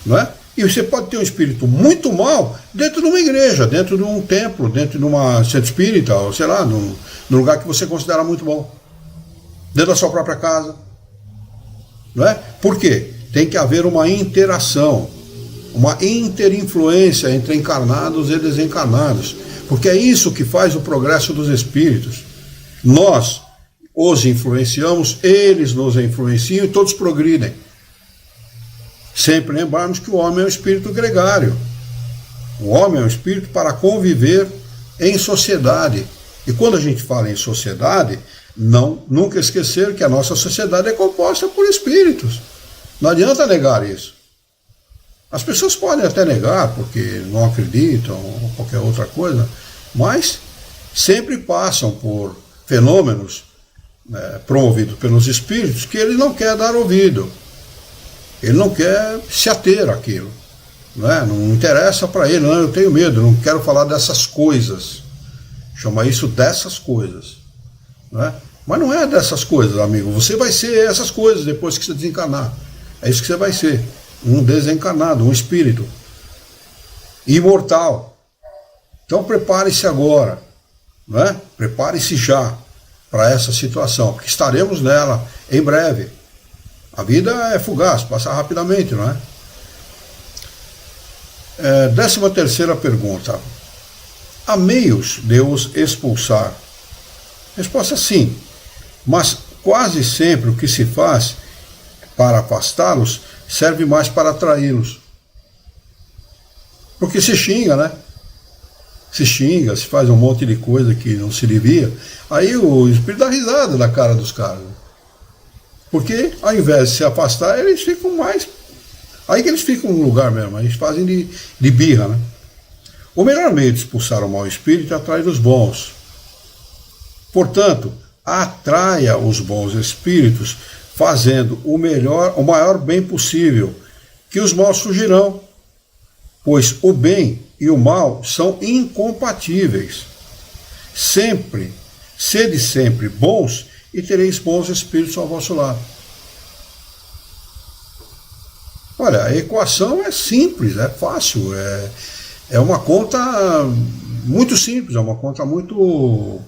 Não é? E você pode ter um espírito muito mau dentro de uma igreja, dentro de um templo, dentro de uma centro espírita, ou sei lá, num lugar que você considera muito bom. Dentro da sua própria casa. Não é? Por quê? Tem que haver uma interação, uma interinfluência entre encarnados e desencarnados. Porque é isso que faz o progresso dos espíritos. Nós os influenciamos, eles nos influenciam e todos progridem. Sempre lembrarmos que o homem é um espírito gregário. O homem é um espírito para conviver em sociedade. E quando a gente fala em sociedade, nunca esquecer que a nossa sociedade é composta por espíritos. Não adianta negar isso. As pessoas podem até negar porque não acreditam ou qualquer outra coisa, mas sempre passam por fenômenos promovidos pelos espíritos que ele não quer dar ouvido. Ele não quer se ater àquilo. Não interessa para ele, não, eu tenho medo, não quero falar dessas coisas. Chama isso dessas coisas. Mas não é dessas coisas, amigo. Você vai ser essas coisas depois que você desencarnar. É isso que você vai ser. Um desencarnado, um espírito imortal. Então prepare-se agora. Prepare-se já para essa situação, porque estaremos nela em breve. A vida é fugaz, passa rapidamente, não é? 13ª pergunta. Há meios de os expulsar? Resposta sim, mas quase sempre o que se faz para afastá-los serve mais para atraí-los. Porque se xinga, né? Se xinga, se faz um monte de coisa que não se devia. Aí o espírito dá risada na cara dos caras. Porque ao invés de se afastar, eles ficam mais... Aí que eles ficam no lugar mesmo, eles fazem de birra, né? O melhor meio de expulsar o mau espírito é atrair os bons. Portanto, atraia os bons espíritos fazendo o maior bem possível, que os maus fugirão, pois o bem e o mal são incompatíveis. Sede sempre bons e tereis bons espíritos ao vosso lado. Olha, a equação é simples, é fácil, é uma conta muito simples, é uma conta muito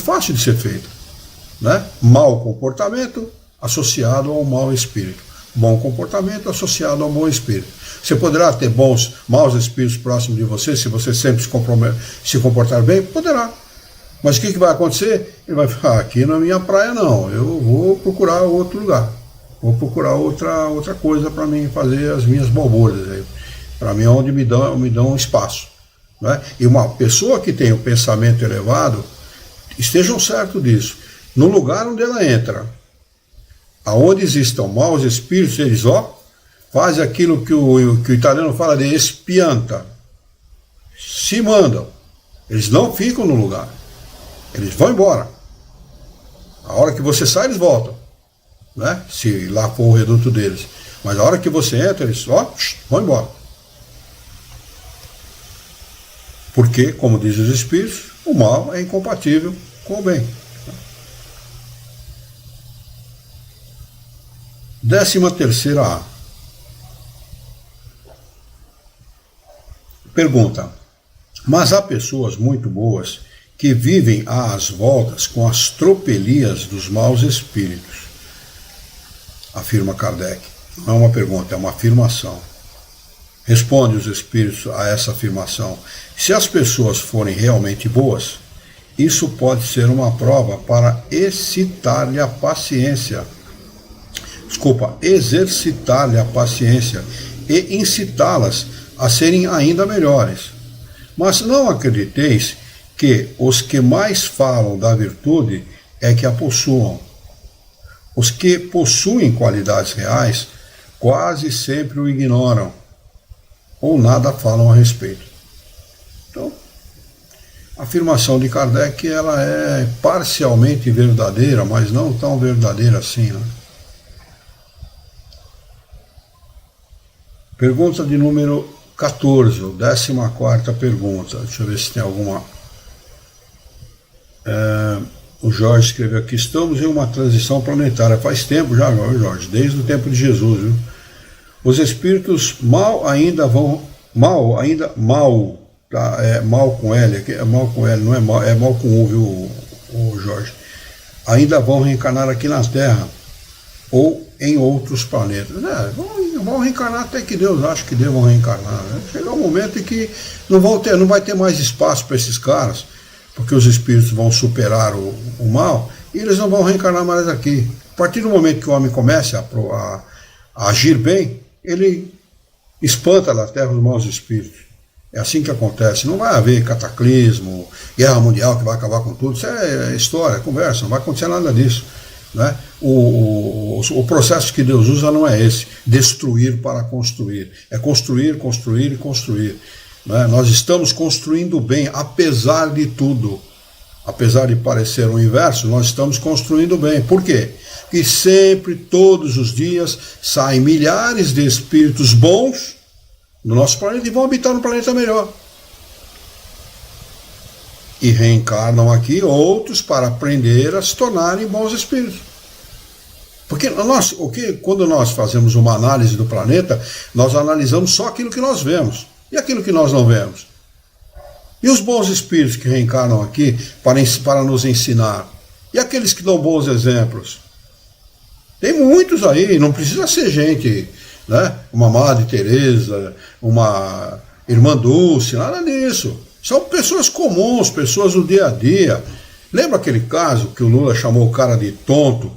fácil de ser feita. Mau comportamento associado ao mau espírito. Bom comportamento associado ao bom espírito. Você poderá ter maus espíritos próximos de você, se você sempre se comportar bem? Poderá. Mas o que vai acontecer? Ele vai falar, aqui não é minha praia não, eu vou procurar outro lugar. Vou procurar outra coisa para mim fazer as minhas balbúrdias. Para mim é onde me dão espaço. E uma pessoa que tem um pensamento elevado, estejam certos disso, no lugar onde ela entra, aonde existam maus espíritos, eles fazem aquilo que o italiano fala de espianta. Se mandam. Eles não ficam no lugar. Eles vão embora. A hora que você sai, eles voltam. Se lá for o reduto deles. Mas a hora que você entra, eles vão embora. Porque, como dizem os espíritos, o mal é incompatível com o bem. 13ª A. Pergunta. Mas há pessoas muito boas que vivem às voltas com as tropelias dos maus espíritos. Afirma Kardec. Não é uma pergunta, é uma afirmação. Responde os espíritos a essa afirmação. Se as pessoas forem realmente boas, isso pode ser uma prova para exercitar-lhe a paciência. Exercitar-lhe a paciência e incitá-las a serem ainda melhores. Mas não acrediteis que os que mais falam da virtude é que a possuam. Os que possuem qualidades reais quase sempre o ignoram ou nada falam a respeito. Então, a afirmação de Kardec ela é parcialmente verdadeira, mas não tão verdadeira assim, né? Pergunta de número 14, 14ª pergunta. Deixa eu ver se tem alguma... O Jorge escreveu aqui: estamos em uma transição planetária. Faz tempo já, Jorge, desde o tempo de Jesus, viu? Os espíritos mal tá? É mal com L, é mal com L, não é mal, é mal com U, viu, o Jorge? Ainda vão reencarnar aqui na Terra ou em outros planetas. Vão reencarnar até que Deus acha que devam reencarnar. Né? Chega um momento em que não vai ter mais espaço para esses caras, porque os espíritos vão superar o mal e eles não vão reencarnar mais aqui. A partir do momento que o homem comece a agir bem, ele espanta da Terra os maus espíritos. É assim que acontece. Não vai haver cataclismo, guerra mundial que vai acabar com tudo. Isso é história, é conversa, não vai acontecer nada disso. Né? O processo que Deus usa não é esse, destruir para construir. É construir, construir e construir. Né? Nós estamos construindo bem, apesar de tudo. Apesar de parecer o inverso, nós estamos construindo bem. Por quê? Porque sempre, todos os dias, saem milhares de espíritos bons no nosso planeta e vão habitar um planeta melhor. E reencarnam aqui outros para aprender a se tornarem bons espíritos. Porque quando nós fazemos uma análise do planeta, nós analisamos só aquilo que nós vemos. E aquilo que nós não vemos? E os bons espíritos que reencarnam aqui para nos ensinar? E aqueles que dão bons exemplos? Tem muitos aí, não precisa ser gente, né? Uma Madre Teresa, uma Irmã Dulce, nada disso. São pessoas comuns, pessoas do dia a dia. Lembra aquele caso que o Lula chamou o cara de tonto,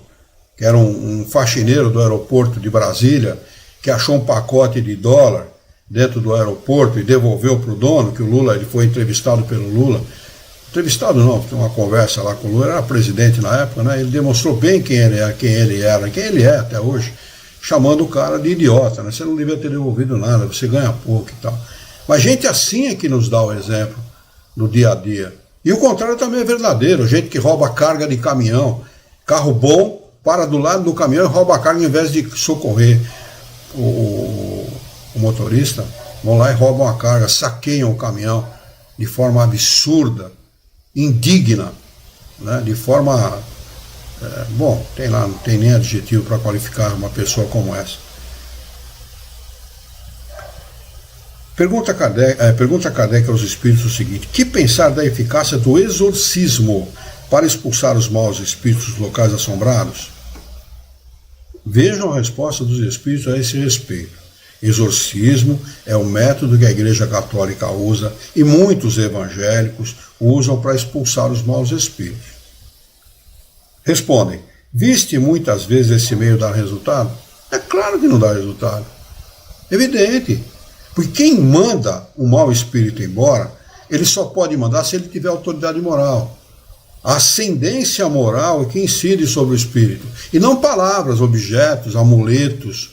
que era um faxineiro do aeroporto de Brasília, que achou um pacote de dólar dentro do aeroporto e devolveu para o dono, que o Lula, ele foi entrevistado pelo Lula. Entrevistado não, tem uma conversa lá com o Lula, era presidente na época, né? Ele demonstrou bem quem ele é até hoje, chamando o cara de idiota, né? Você não devia ter devolvido nada, você ganha pouco e tal. Mas gente assim é que nos dá o exemplo no dia a dia. E o contrário também é verdadeiro, gente que rouba carga de caminhão, carro bom, para do lado do caminhão e rouba a carga ao invés de socorrer o motorista, vão lá e roubam a carga, saqueiam o caminhão de forma absurda, indigna, né? De forma... não tem nem adjetivo para qualificar uma pessoa como essa. Pergunta Kardec aos espíritos o seguinte: que pensar da eficácia do exorcismo para expulsar os maus espíritos dos locais assombrados? Vejam a resposta dos espíritos a esse respeito. Exorcismo é o método que a Igreja Católica usa e muitos evangélicos usam para expulsar os maus espíritos. Respondem: viste muitas vezes esse meio dar resultado? É claro que não dá resultado. Evidente. Porque quem manda o mau espírito embora, ele só pode mandar se ele tiver autoridade moral. A ascendência moral é que incide sobre o espírito. E não palavras, objetos, amuletos,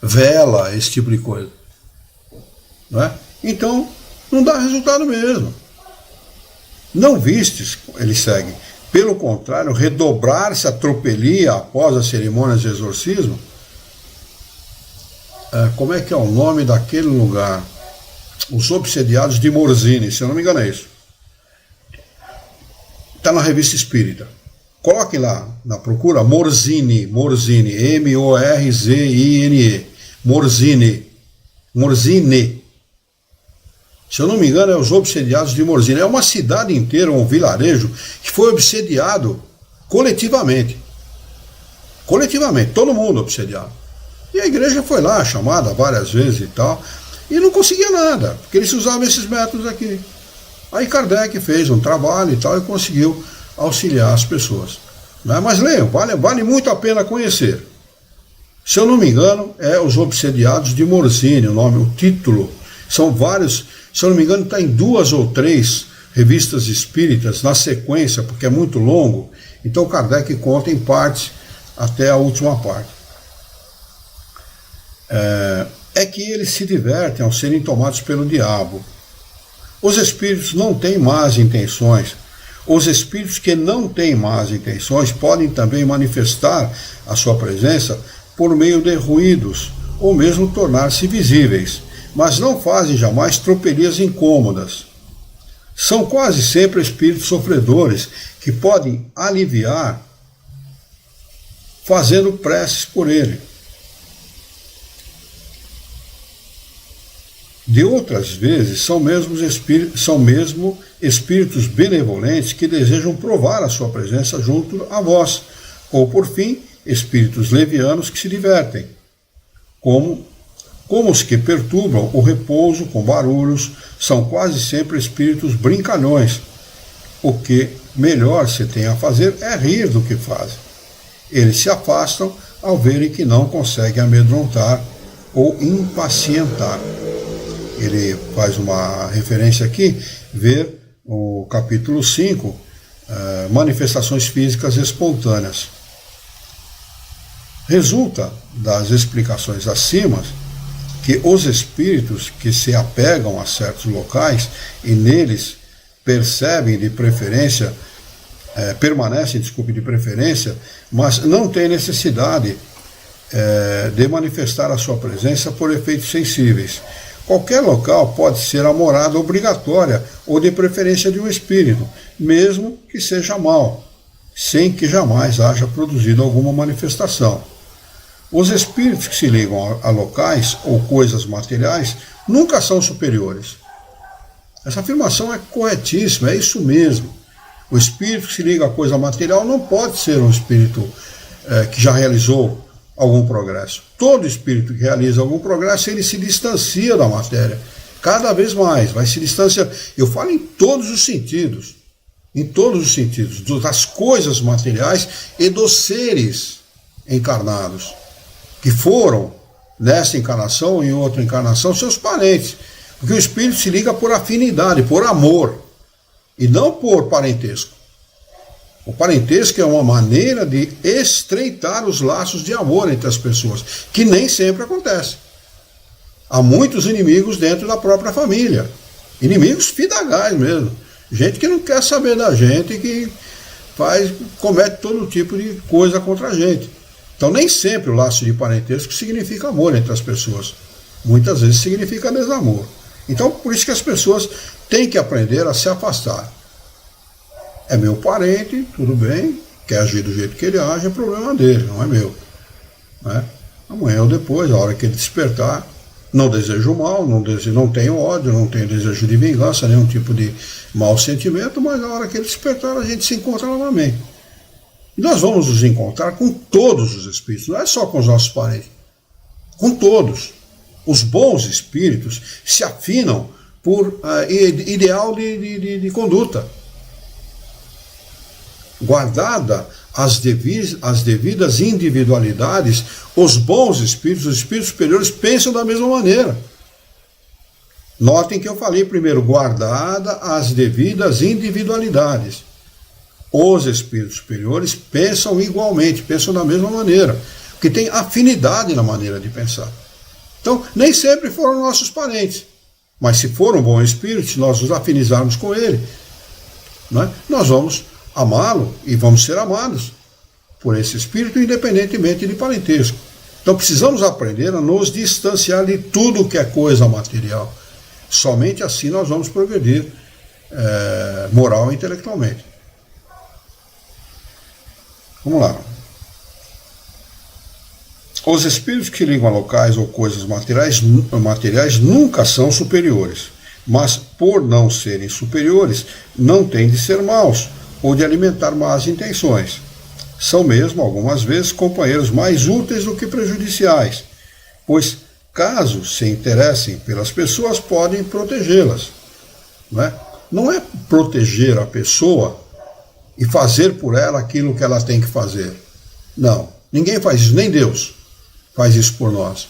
vela, esse tipo de coisa. Não é? Então, não dá resultado mesmo. Não vistes, ele segue, pelo contrário, redobrar-se a tropelia após as cerimônias de exorcismo? Como é que é o nome daquele lugar? Os Obsediados de Morzine, se eu não me engano é isso. Está na Revista Espírita. Coloquem lá na procura Morzine, M-O-R-Z-I-N-E, Morzine. Se eu não me engano, é os Obsediados de Morzine. É uma cidade inteira, um vilarejo, que foi obsediado coletivamente. Coletivamente, todo mundo obsediado. E a igreja foi lá, chamada várias vezes e tal. E não conseguia nada, porque eles usavam esses métodos aqui. Aí Kardec fez um trabalho e tal, e conseguiu auxiliar as pessoas. Mas leiam, vale muito a pena conhecer. Se eu não me engano, é Os Obsediados de Morzine, o título. São vários, se eu não me engano, está em 2 ou 3 revistas espíritas, na sequência, porque é muito longo. Então Kardec conta em partes até a última parte. É que eles se divertem ao serem tomados pelo diabo. Os espíritos não têm más intenções. Os espíritos que não têm más intenções podem também manifestar a sua presença por meio de ruídos, ou mesmo tornar-se visíveis, mas não fazem jamais tropelias incômodas. São quase sempre espíritos sofredores que podem aliviar fazendo preces por ele. De outras vezes, são mesmo espíritos benevolentes que desejam provar a sua presença junto a vós, ou, por fim, espíritos levianos que se divertem, como os que perturbam o repouso com barulhos, são quase sempre espíritos brincalhões. O que melhor se tem a fazer é rir do que fazem. Eles se afastam ao verem que não conseguem amedrontar ou impacientar. Ele faz uma referência aqui, ver o capítulo 5, manifestações físicas espontâneas. Resulta das explicações acima que os espíritos que se apegam a certos locais e neles permanecem de preferência, mas não têm necessidade de manifestar a sua presença por efeitos sensíveis. Qualquer local pode ser a morada obrigatória ou de preferência de um espírito, mesmo que seja mau, sem que jamais haja produzido alguma manifestação. Os espíritos que se ligam a locais ou coisas materiais nunca são superiores. Essa afirmação é corretíssima, é isso mesmo. O espírito que se liga a coisa material não pode ser um espírito que já realizou algum progresso. Todo espírito que realiza algum progresso, ele se distancia da matéria, cada vez mais, vai se distanciar. Eu falo em todos os sentidos, das coisas materiais e dos seres encarnados, que foram, nessa encarnação ou em outra encarnação, seus parentes. Porque o espírito se liga por afinidade, por amor, e não por parentesco. O parentesco é uma maneira de estreitar os laços de amor entre as pessoas, que nem sempre acontece. Há muitos inimigos dentro da própria família. Inimigos fidagais mesmo. Gente que não quer saber da gente, que comete todo tipo de coisa contra a gente. Então nem sempre o laço de parentesco significa amor entre as pessoas. Muitas vezes significa desamor. Então por isso que as pessoas têm que aprender a se afastar. É meu parente, tudo bem, quer agir do jeito que ele age, é problema dele, não é meu. Amanhã ou depois, a hora que ele despertar, não desejo mal, não tenho ódio, não tenho desejo de vingança, nenhum tipo de mau sentimento, mas a hora que ele despertar, a gente se encontra novamente. E nós vamos nos encontrar com todos os espíritos, não é só com os nossos parentes, com todos. Os bons espíritos se afinam por ideal de conduta. Guardada as devidas individualidades, os bons espíritos, os espíritos superiores, pensam da mesma maneira. Notem que eu falei primeiro, guardada as devidas individualidades. Os espíritos superiores pensam igualmente, pensam da mesma maneira, porque tem afinidade na maneira de pensar. Então, nem sempre foram nossos parentes, mas se for um bom espírito, se nós nos afinizarmos com ele, nós vamos amá-lo e vamos ser amados por esse espírito, independentemente de parentesco. Então precisamos aprender a nos distanciar de tudo que é coisa material. Somente assim nós vamos progredir moral e intelectualmente. Vamos lá. Os espíritos que ligam a locais ou coisas materiais nunca são superiores, mas por não serem superiores, não têm de ser maus ou de alimentar más intenções. São mesmo, algumas vezes, companheiros mais úteis do que prejudiciais, pois caso se interessem pelas pessoas, podem protegê-las. Não é proteger a pessoa e fazer por ela aquilo que ela tem que fazer. Não, ninguém faz isso, nem Deus faz isso por nós.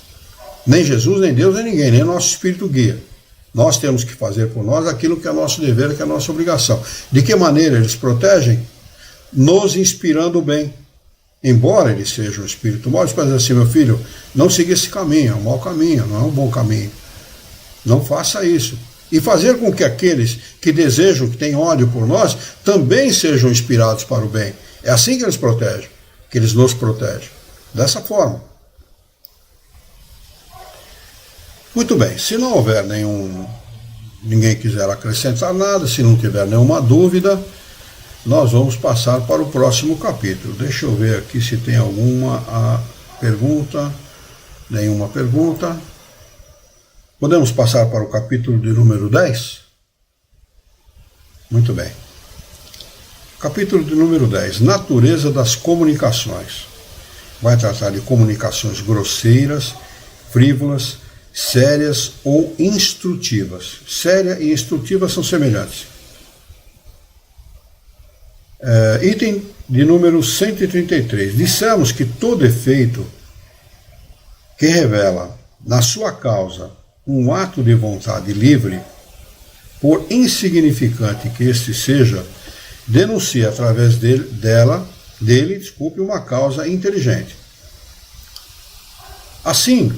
Nem Jesus, nem Deus, nem ninguém, nem nosso Espírito guia. Nós temos que fazer por nós aquilo que é nosso dever, que é nossa obrigação. De que maneira eles protegem? Nos inspirando o bem. Embora ele seja um espírito mau, eles podem dizer assim: meu filho, não siga esse caminho, é um mau caminho, não é um bom caminho. Não faça isso. E fazer com que aqueles que desejam, que têm ódio por nós, também sejam inspirados para o bem. É assim que eles protegem, que eles nos protegem. Dessa forma. Muito bem, se não houver ninguém quiser acrescentar nada, se não tiver nenhuma dúvida, nós vamos passar para o próximo capítulo. Deixa eu ver aqui se tem alguma pergunta. Nenhuma pergunta. Podemos passar para o capítulo de número 10? Muito bem. Capítulo de número 10. Natureza das comunicações. Vai tratar de comunicações grosseiras, frívolas, sérias ou instrutivas. Séria e instrutiva são semelhantes. Item de número 133. Dissemos que todo efeito que revela na sua causa um ato de vontade livre, por insignificante que este seja, denuncia através dele, uma causa inteligente. Assim,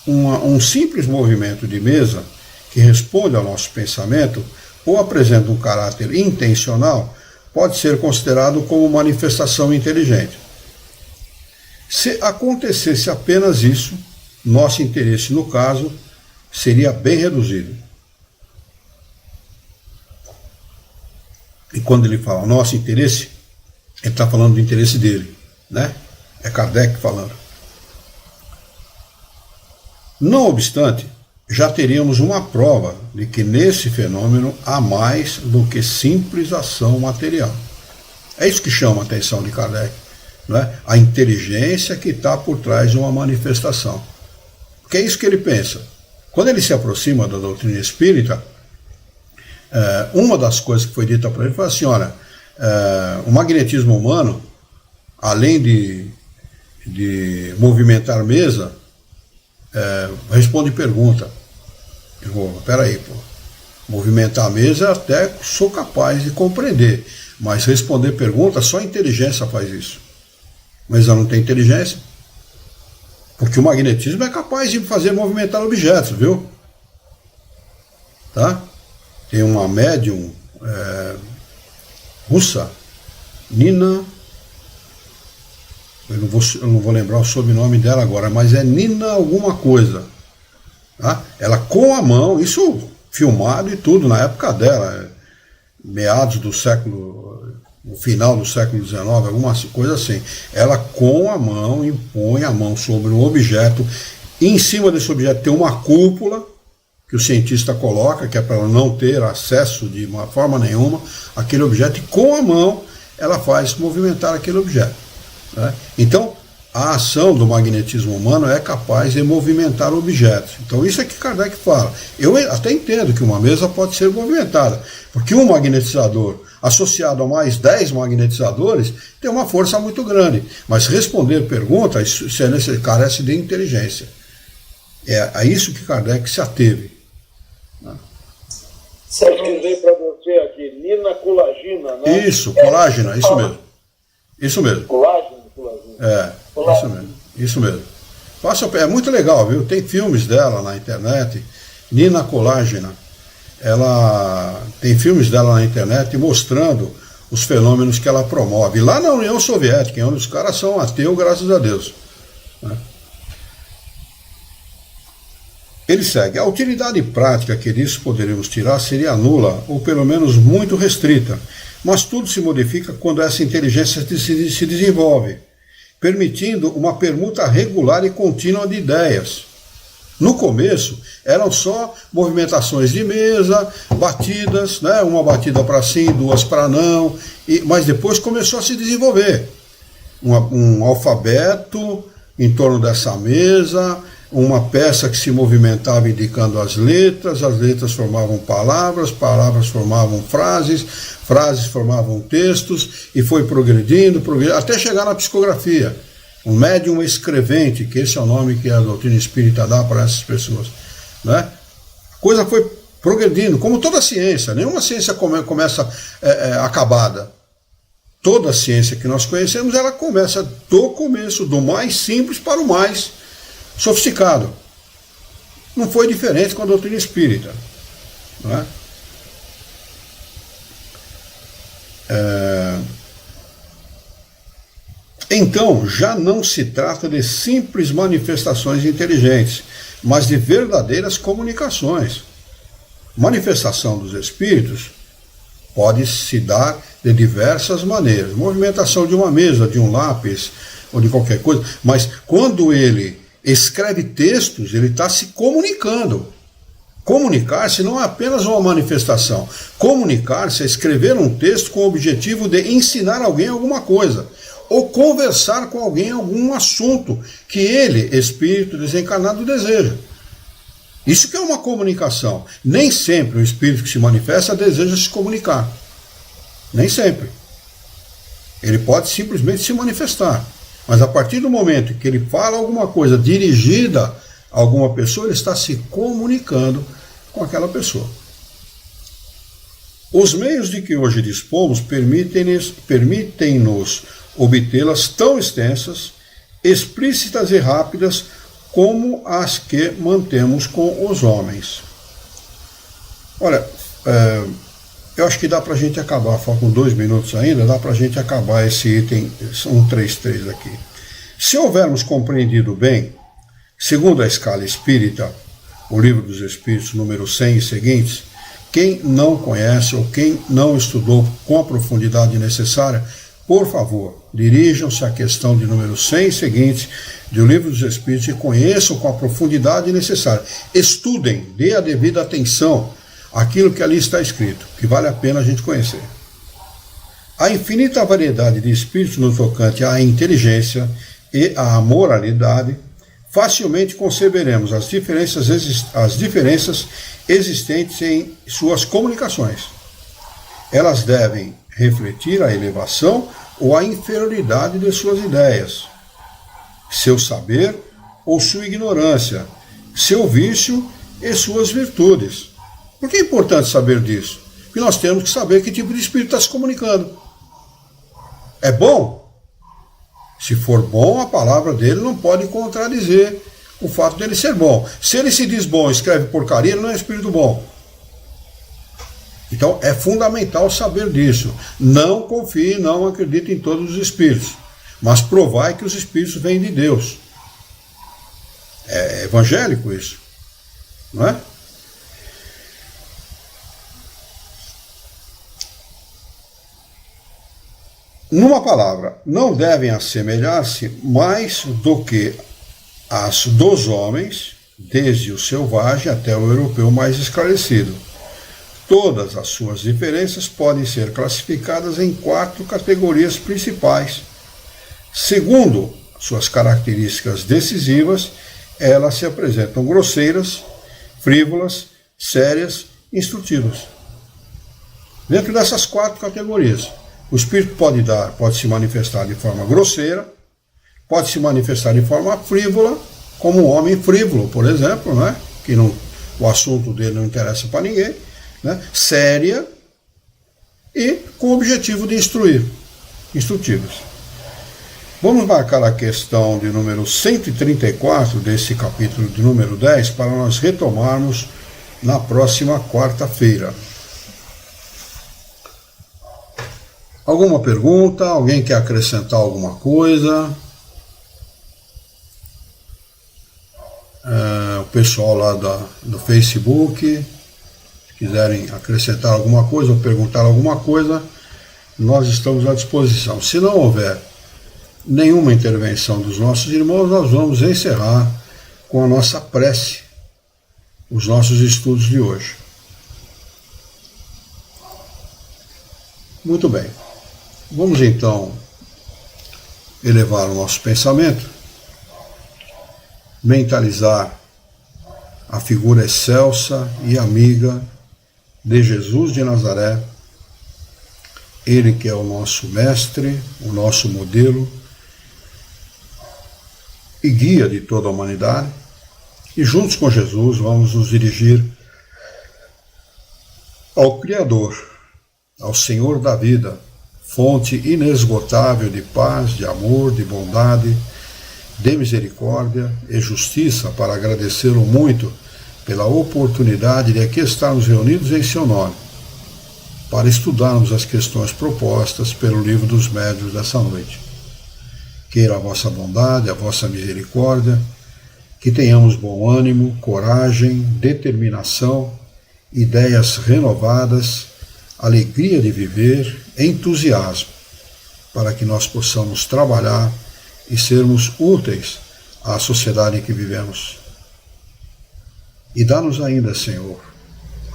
um simples movimento de mesa que responde ao nosso pensamento ou apresenta um caráter intencional pode ser considerado como manifestação inteligente. Se acontecesse apenas isso, nosso interesse no caso seria bem reduzido. E quando ele fala nosso interesse, ele está falando do interesse dele, né? É Kardec falando. Não obstante, já teríamos uma prova de que nesse fenômeno há mais do que simples ação material. É isso que chama a atenção de Kardec, né? A inteligência que está por trás de uma manifestação. Porque é isso que ele pensa. Quando ele se aproxima da doutrina espírita, uma das coisas que foi dita para ele foi assim: olha, o magnetismo humano, além de movimentar mesa, responde pergunta. Eu vou, peraí, movimentar a mesa até sou capaz de compreender, mas responder pergunta, só a inteligência faz isso. Mas ela não tem inteligência, porque o magnetismo é capaz de fazer movimentar objetos, viu? Tá? Tem uma médium russa, Nina, eu não vou lembrar o sobrenome dela agora, mas é Nina alguma coisa. Tá? Ela com a mão, isso filmado e tudo, na época dela, meados do século, no final do século XIX, alguma coisa assim. Ela com a mão impõe a mão sobre um objeto, e em cima desse objeto tem uma cúpula que o cientista coloca, que é para ela não ter acesso de uma forma nenhuma àquele objeto, e com a mão ela faz movimentar aquele objeto. Né? Então, a ação do magnetismo humano é capaz de movimentar objetos. Então, isso é que Kardec fala. Eu até entendo que uma mesa pode ser movimentada, porque um magnetizador associado a mais 10 magnetizadores tem uma força muito grande. Mas responder perguntas, isso carece de inteligência. É a isso que Kardec se ateve. Pesquisei para você aqui, Nina Colagina, né? Isso, colágena, isso mesmo. Isso mesmo. Colagina. Isso mesmo. É muito legal, viu? Tem filmes dela na internet, Nina Colágena. Ela tem filmes dela na internet mostrando os fenômenos que ela promove. Lá na União Soviética, onde os caras são ateus, graças a Deus. Ele segue. A utilidade prática que disso poderíamos tirar seria nula, ou pelo menos muito restrita. Mas tudo se modifica quando essa inteligência se desenvolve, permitindo uma permuta regular e contínua de ideias. No começo, eram só movimentações de mesa, batidas, né? Uma batida para sim, duas para não, mas depois começou a se desenvolver um alfabeto em torno dessa mesa, uma peça que se movimentava indicando as letras formavam palavras, palavras formavam frases, frases formavam textos, e foi progredindo, até chegar na psicografia. Um médium escrevente, que esse é o nome que a doutrina espírita dá para essas pessoas. Né? A coisa foi progredindo, como toda ciência, nenhuma ciência começa acabada. Toda a ciência que nós conhecemos, ela começa do começo, do mais simples para o mais sofisticado. Não foi diferente com a doutrina espírita. Não é? Então, já não se trata de simples manifestações inteligentes, mas de verdadeiras comunicações. Manifestação dos espíritos pode se dar de diversas maneiras. Movimentação de uma mesa, de um lápis, ou de qualquer coisa. Mas quando ele escreve textos, ele está se comunicando. Comunicar-se não é apenas uma manifestação. Comunicar-se é escrever um texto com o objetivo de ensinar alguém alguma coisa, ou conversar com alguém algum assunto que ele, espírito desencarnado, deseja. Isso que é uma comunicação. Nem sempre o espírito que se manifesta deseja se comunicar. Nem sempre. Ele pode simplesmente se manifestar. Mas a partir do momento que ele fala alguma coisa dirigida a alguma pessoa, ele está se comunicando com aquela pessoa. Os meios de que hoje dispomos permitem-nos obtê-las tão extensas, explícitas e rápidas como as que mantemos com os homens. Olha, eu acho que dá para a gente acabar, faltam 2 minutos ainda, dá para a gente acabar esse item 133 aqui. Se houvermos compreendido bem, segundo a escala espírita, o Livro dos Espíritos, número 100 e seguintes, quem não conhece ou quem não estudou com a profundidade necessária, por favor, dirijam-se à questão de número 100 e seguintes do Livro dos Espíritos e conheçam com a profundidade necessária. Estudem, dê a devida atenção àquilo que ali está escrito, que vale a pena a gente conhecer. A infinita variedade de espíritos no tocante à inteligência e à moralidade, facilmente conceberemos as diferenças existentes em suas comunicações. Elas devem refletir a elevação ou a inferioridade de suas ideias, seu saber ou sua ignorância, seu vício e suas virtudes. Por que é importante saber disso? Porque nós temos que saber que tipo de espírito está se comunicando. É bom? Se for bom, a palavra dele não pode contradizer o fato dele ser bom. Se ele se diz bom e escreve porcaria, ele não é espírito bom. Então é fundamental saber disso. Não confie, não acredite em todos os espíritos, mas provai que os espíritos vêm de Deus. É evangélico isso, não é? Numa palavra, não devem assemelhar-se mais do que as dos homens, desde o selvagem até o europeu mais esclarecido. Todas as suas diferenças podem ser classificadas em 4 categorias principais. Segundo suas características decisivas, elas se apresentam grosseiras, frívolas, sérias, instrutivas. Dentro dessas 4 categorias, o espírito pode se manifestar de forma grosseira, pode se manifestar de forma frívola, como um homem frívolo, por exemplo, né? Que não, o assunto dele não interessa para ninguém, né? Séria e com o objetivo de instruir, instrutivas. Vamos marcar a questão de número 134 desse capítulo de número 10 para nós retomarmos na próxima quarta-feira. Alguma pergunta? Alguém quer acrescentar alguma coisa? O pessoal lá do Facebook, se quiserem acrescentar alguma coisa ou perguntar alguma coisa, nós estamos à disposição. Se não houver nenhuma intervenção dos nossos irmãos, nós vamos encerrar com a nossa prece, os nossos estudos de hoje. Muito bem. Vamos então elevar o nosso pensamento mentalizar a figura excelsa e amiga de Jesus de Nazaré, ele que é o nosso mestre, o nosso modelo e guia de toda a humanidade, e juntos com Jesus vamos nos dirigir ao Criador, ao Senhor da vida, fonte inesgotável de paz, de amor, de bondade, de misericórdia e justiça, para agradecê-lo muito pela oportunidade de aqui estarmos reunidos em seu nome, para estudarmos as questões propostas pelo Livro dos Médiuns dessa noite. Queira a vossa bondade, a vossa misericórdia, que tenhamos bom ânimo, coragem, determinação, ideias renovadas, alegria de viver, entusiasmo, para que nós possamos trabalhar e sermos úteis à sociedade em que vivemos. E dá-nos ainda, Senhor,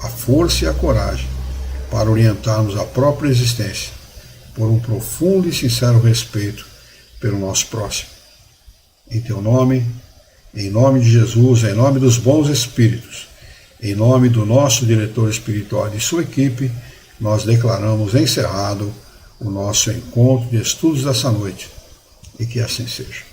a força e a coragem para orientarmos a própria existência por um profundo e sincero respeito pelo nosso próximo. Em Teu nome, em nome de Jesus, em nome dos bons espíritos, em nome do nosso diretor espiritual e de sua equipe, nós declaramos encerrado o nosso encontro de estudos dessa noite. E que assim seja.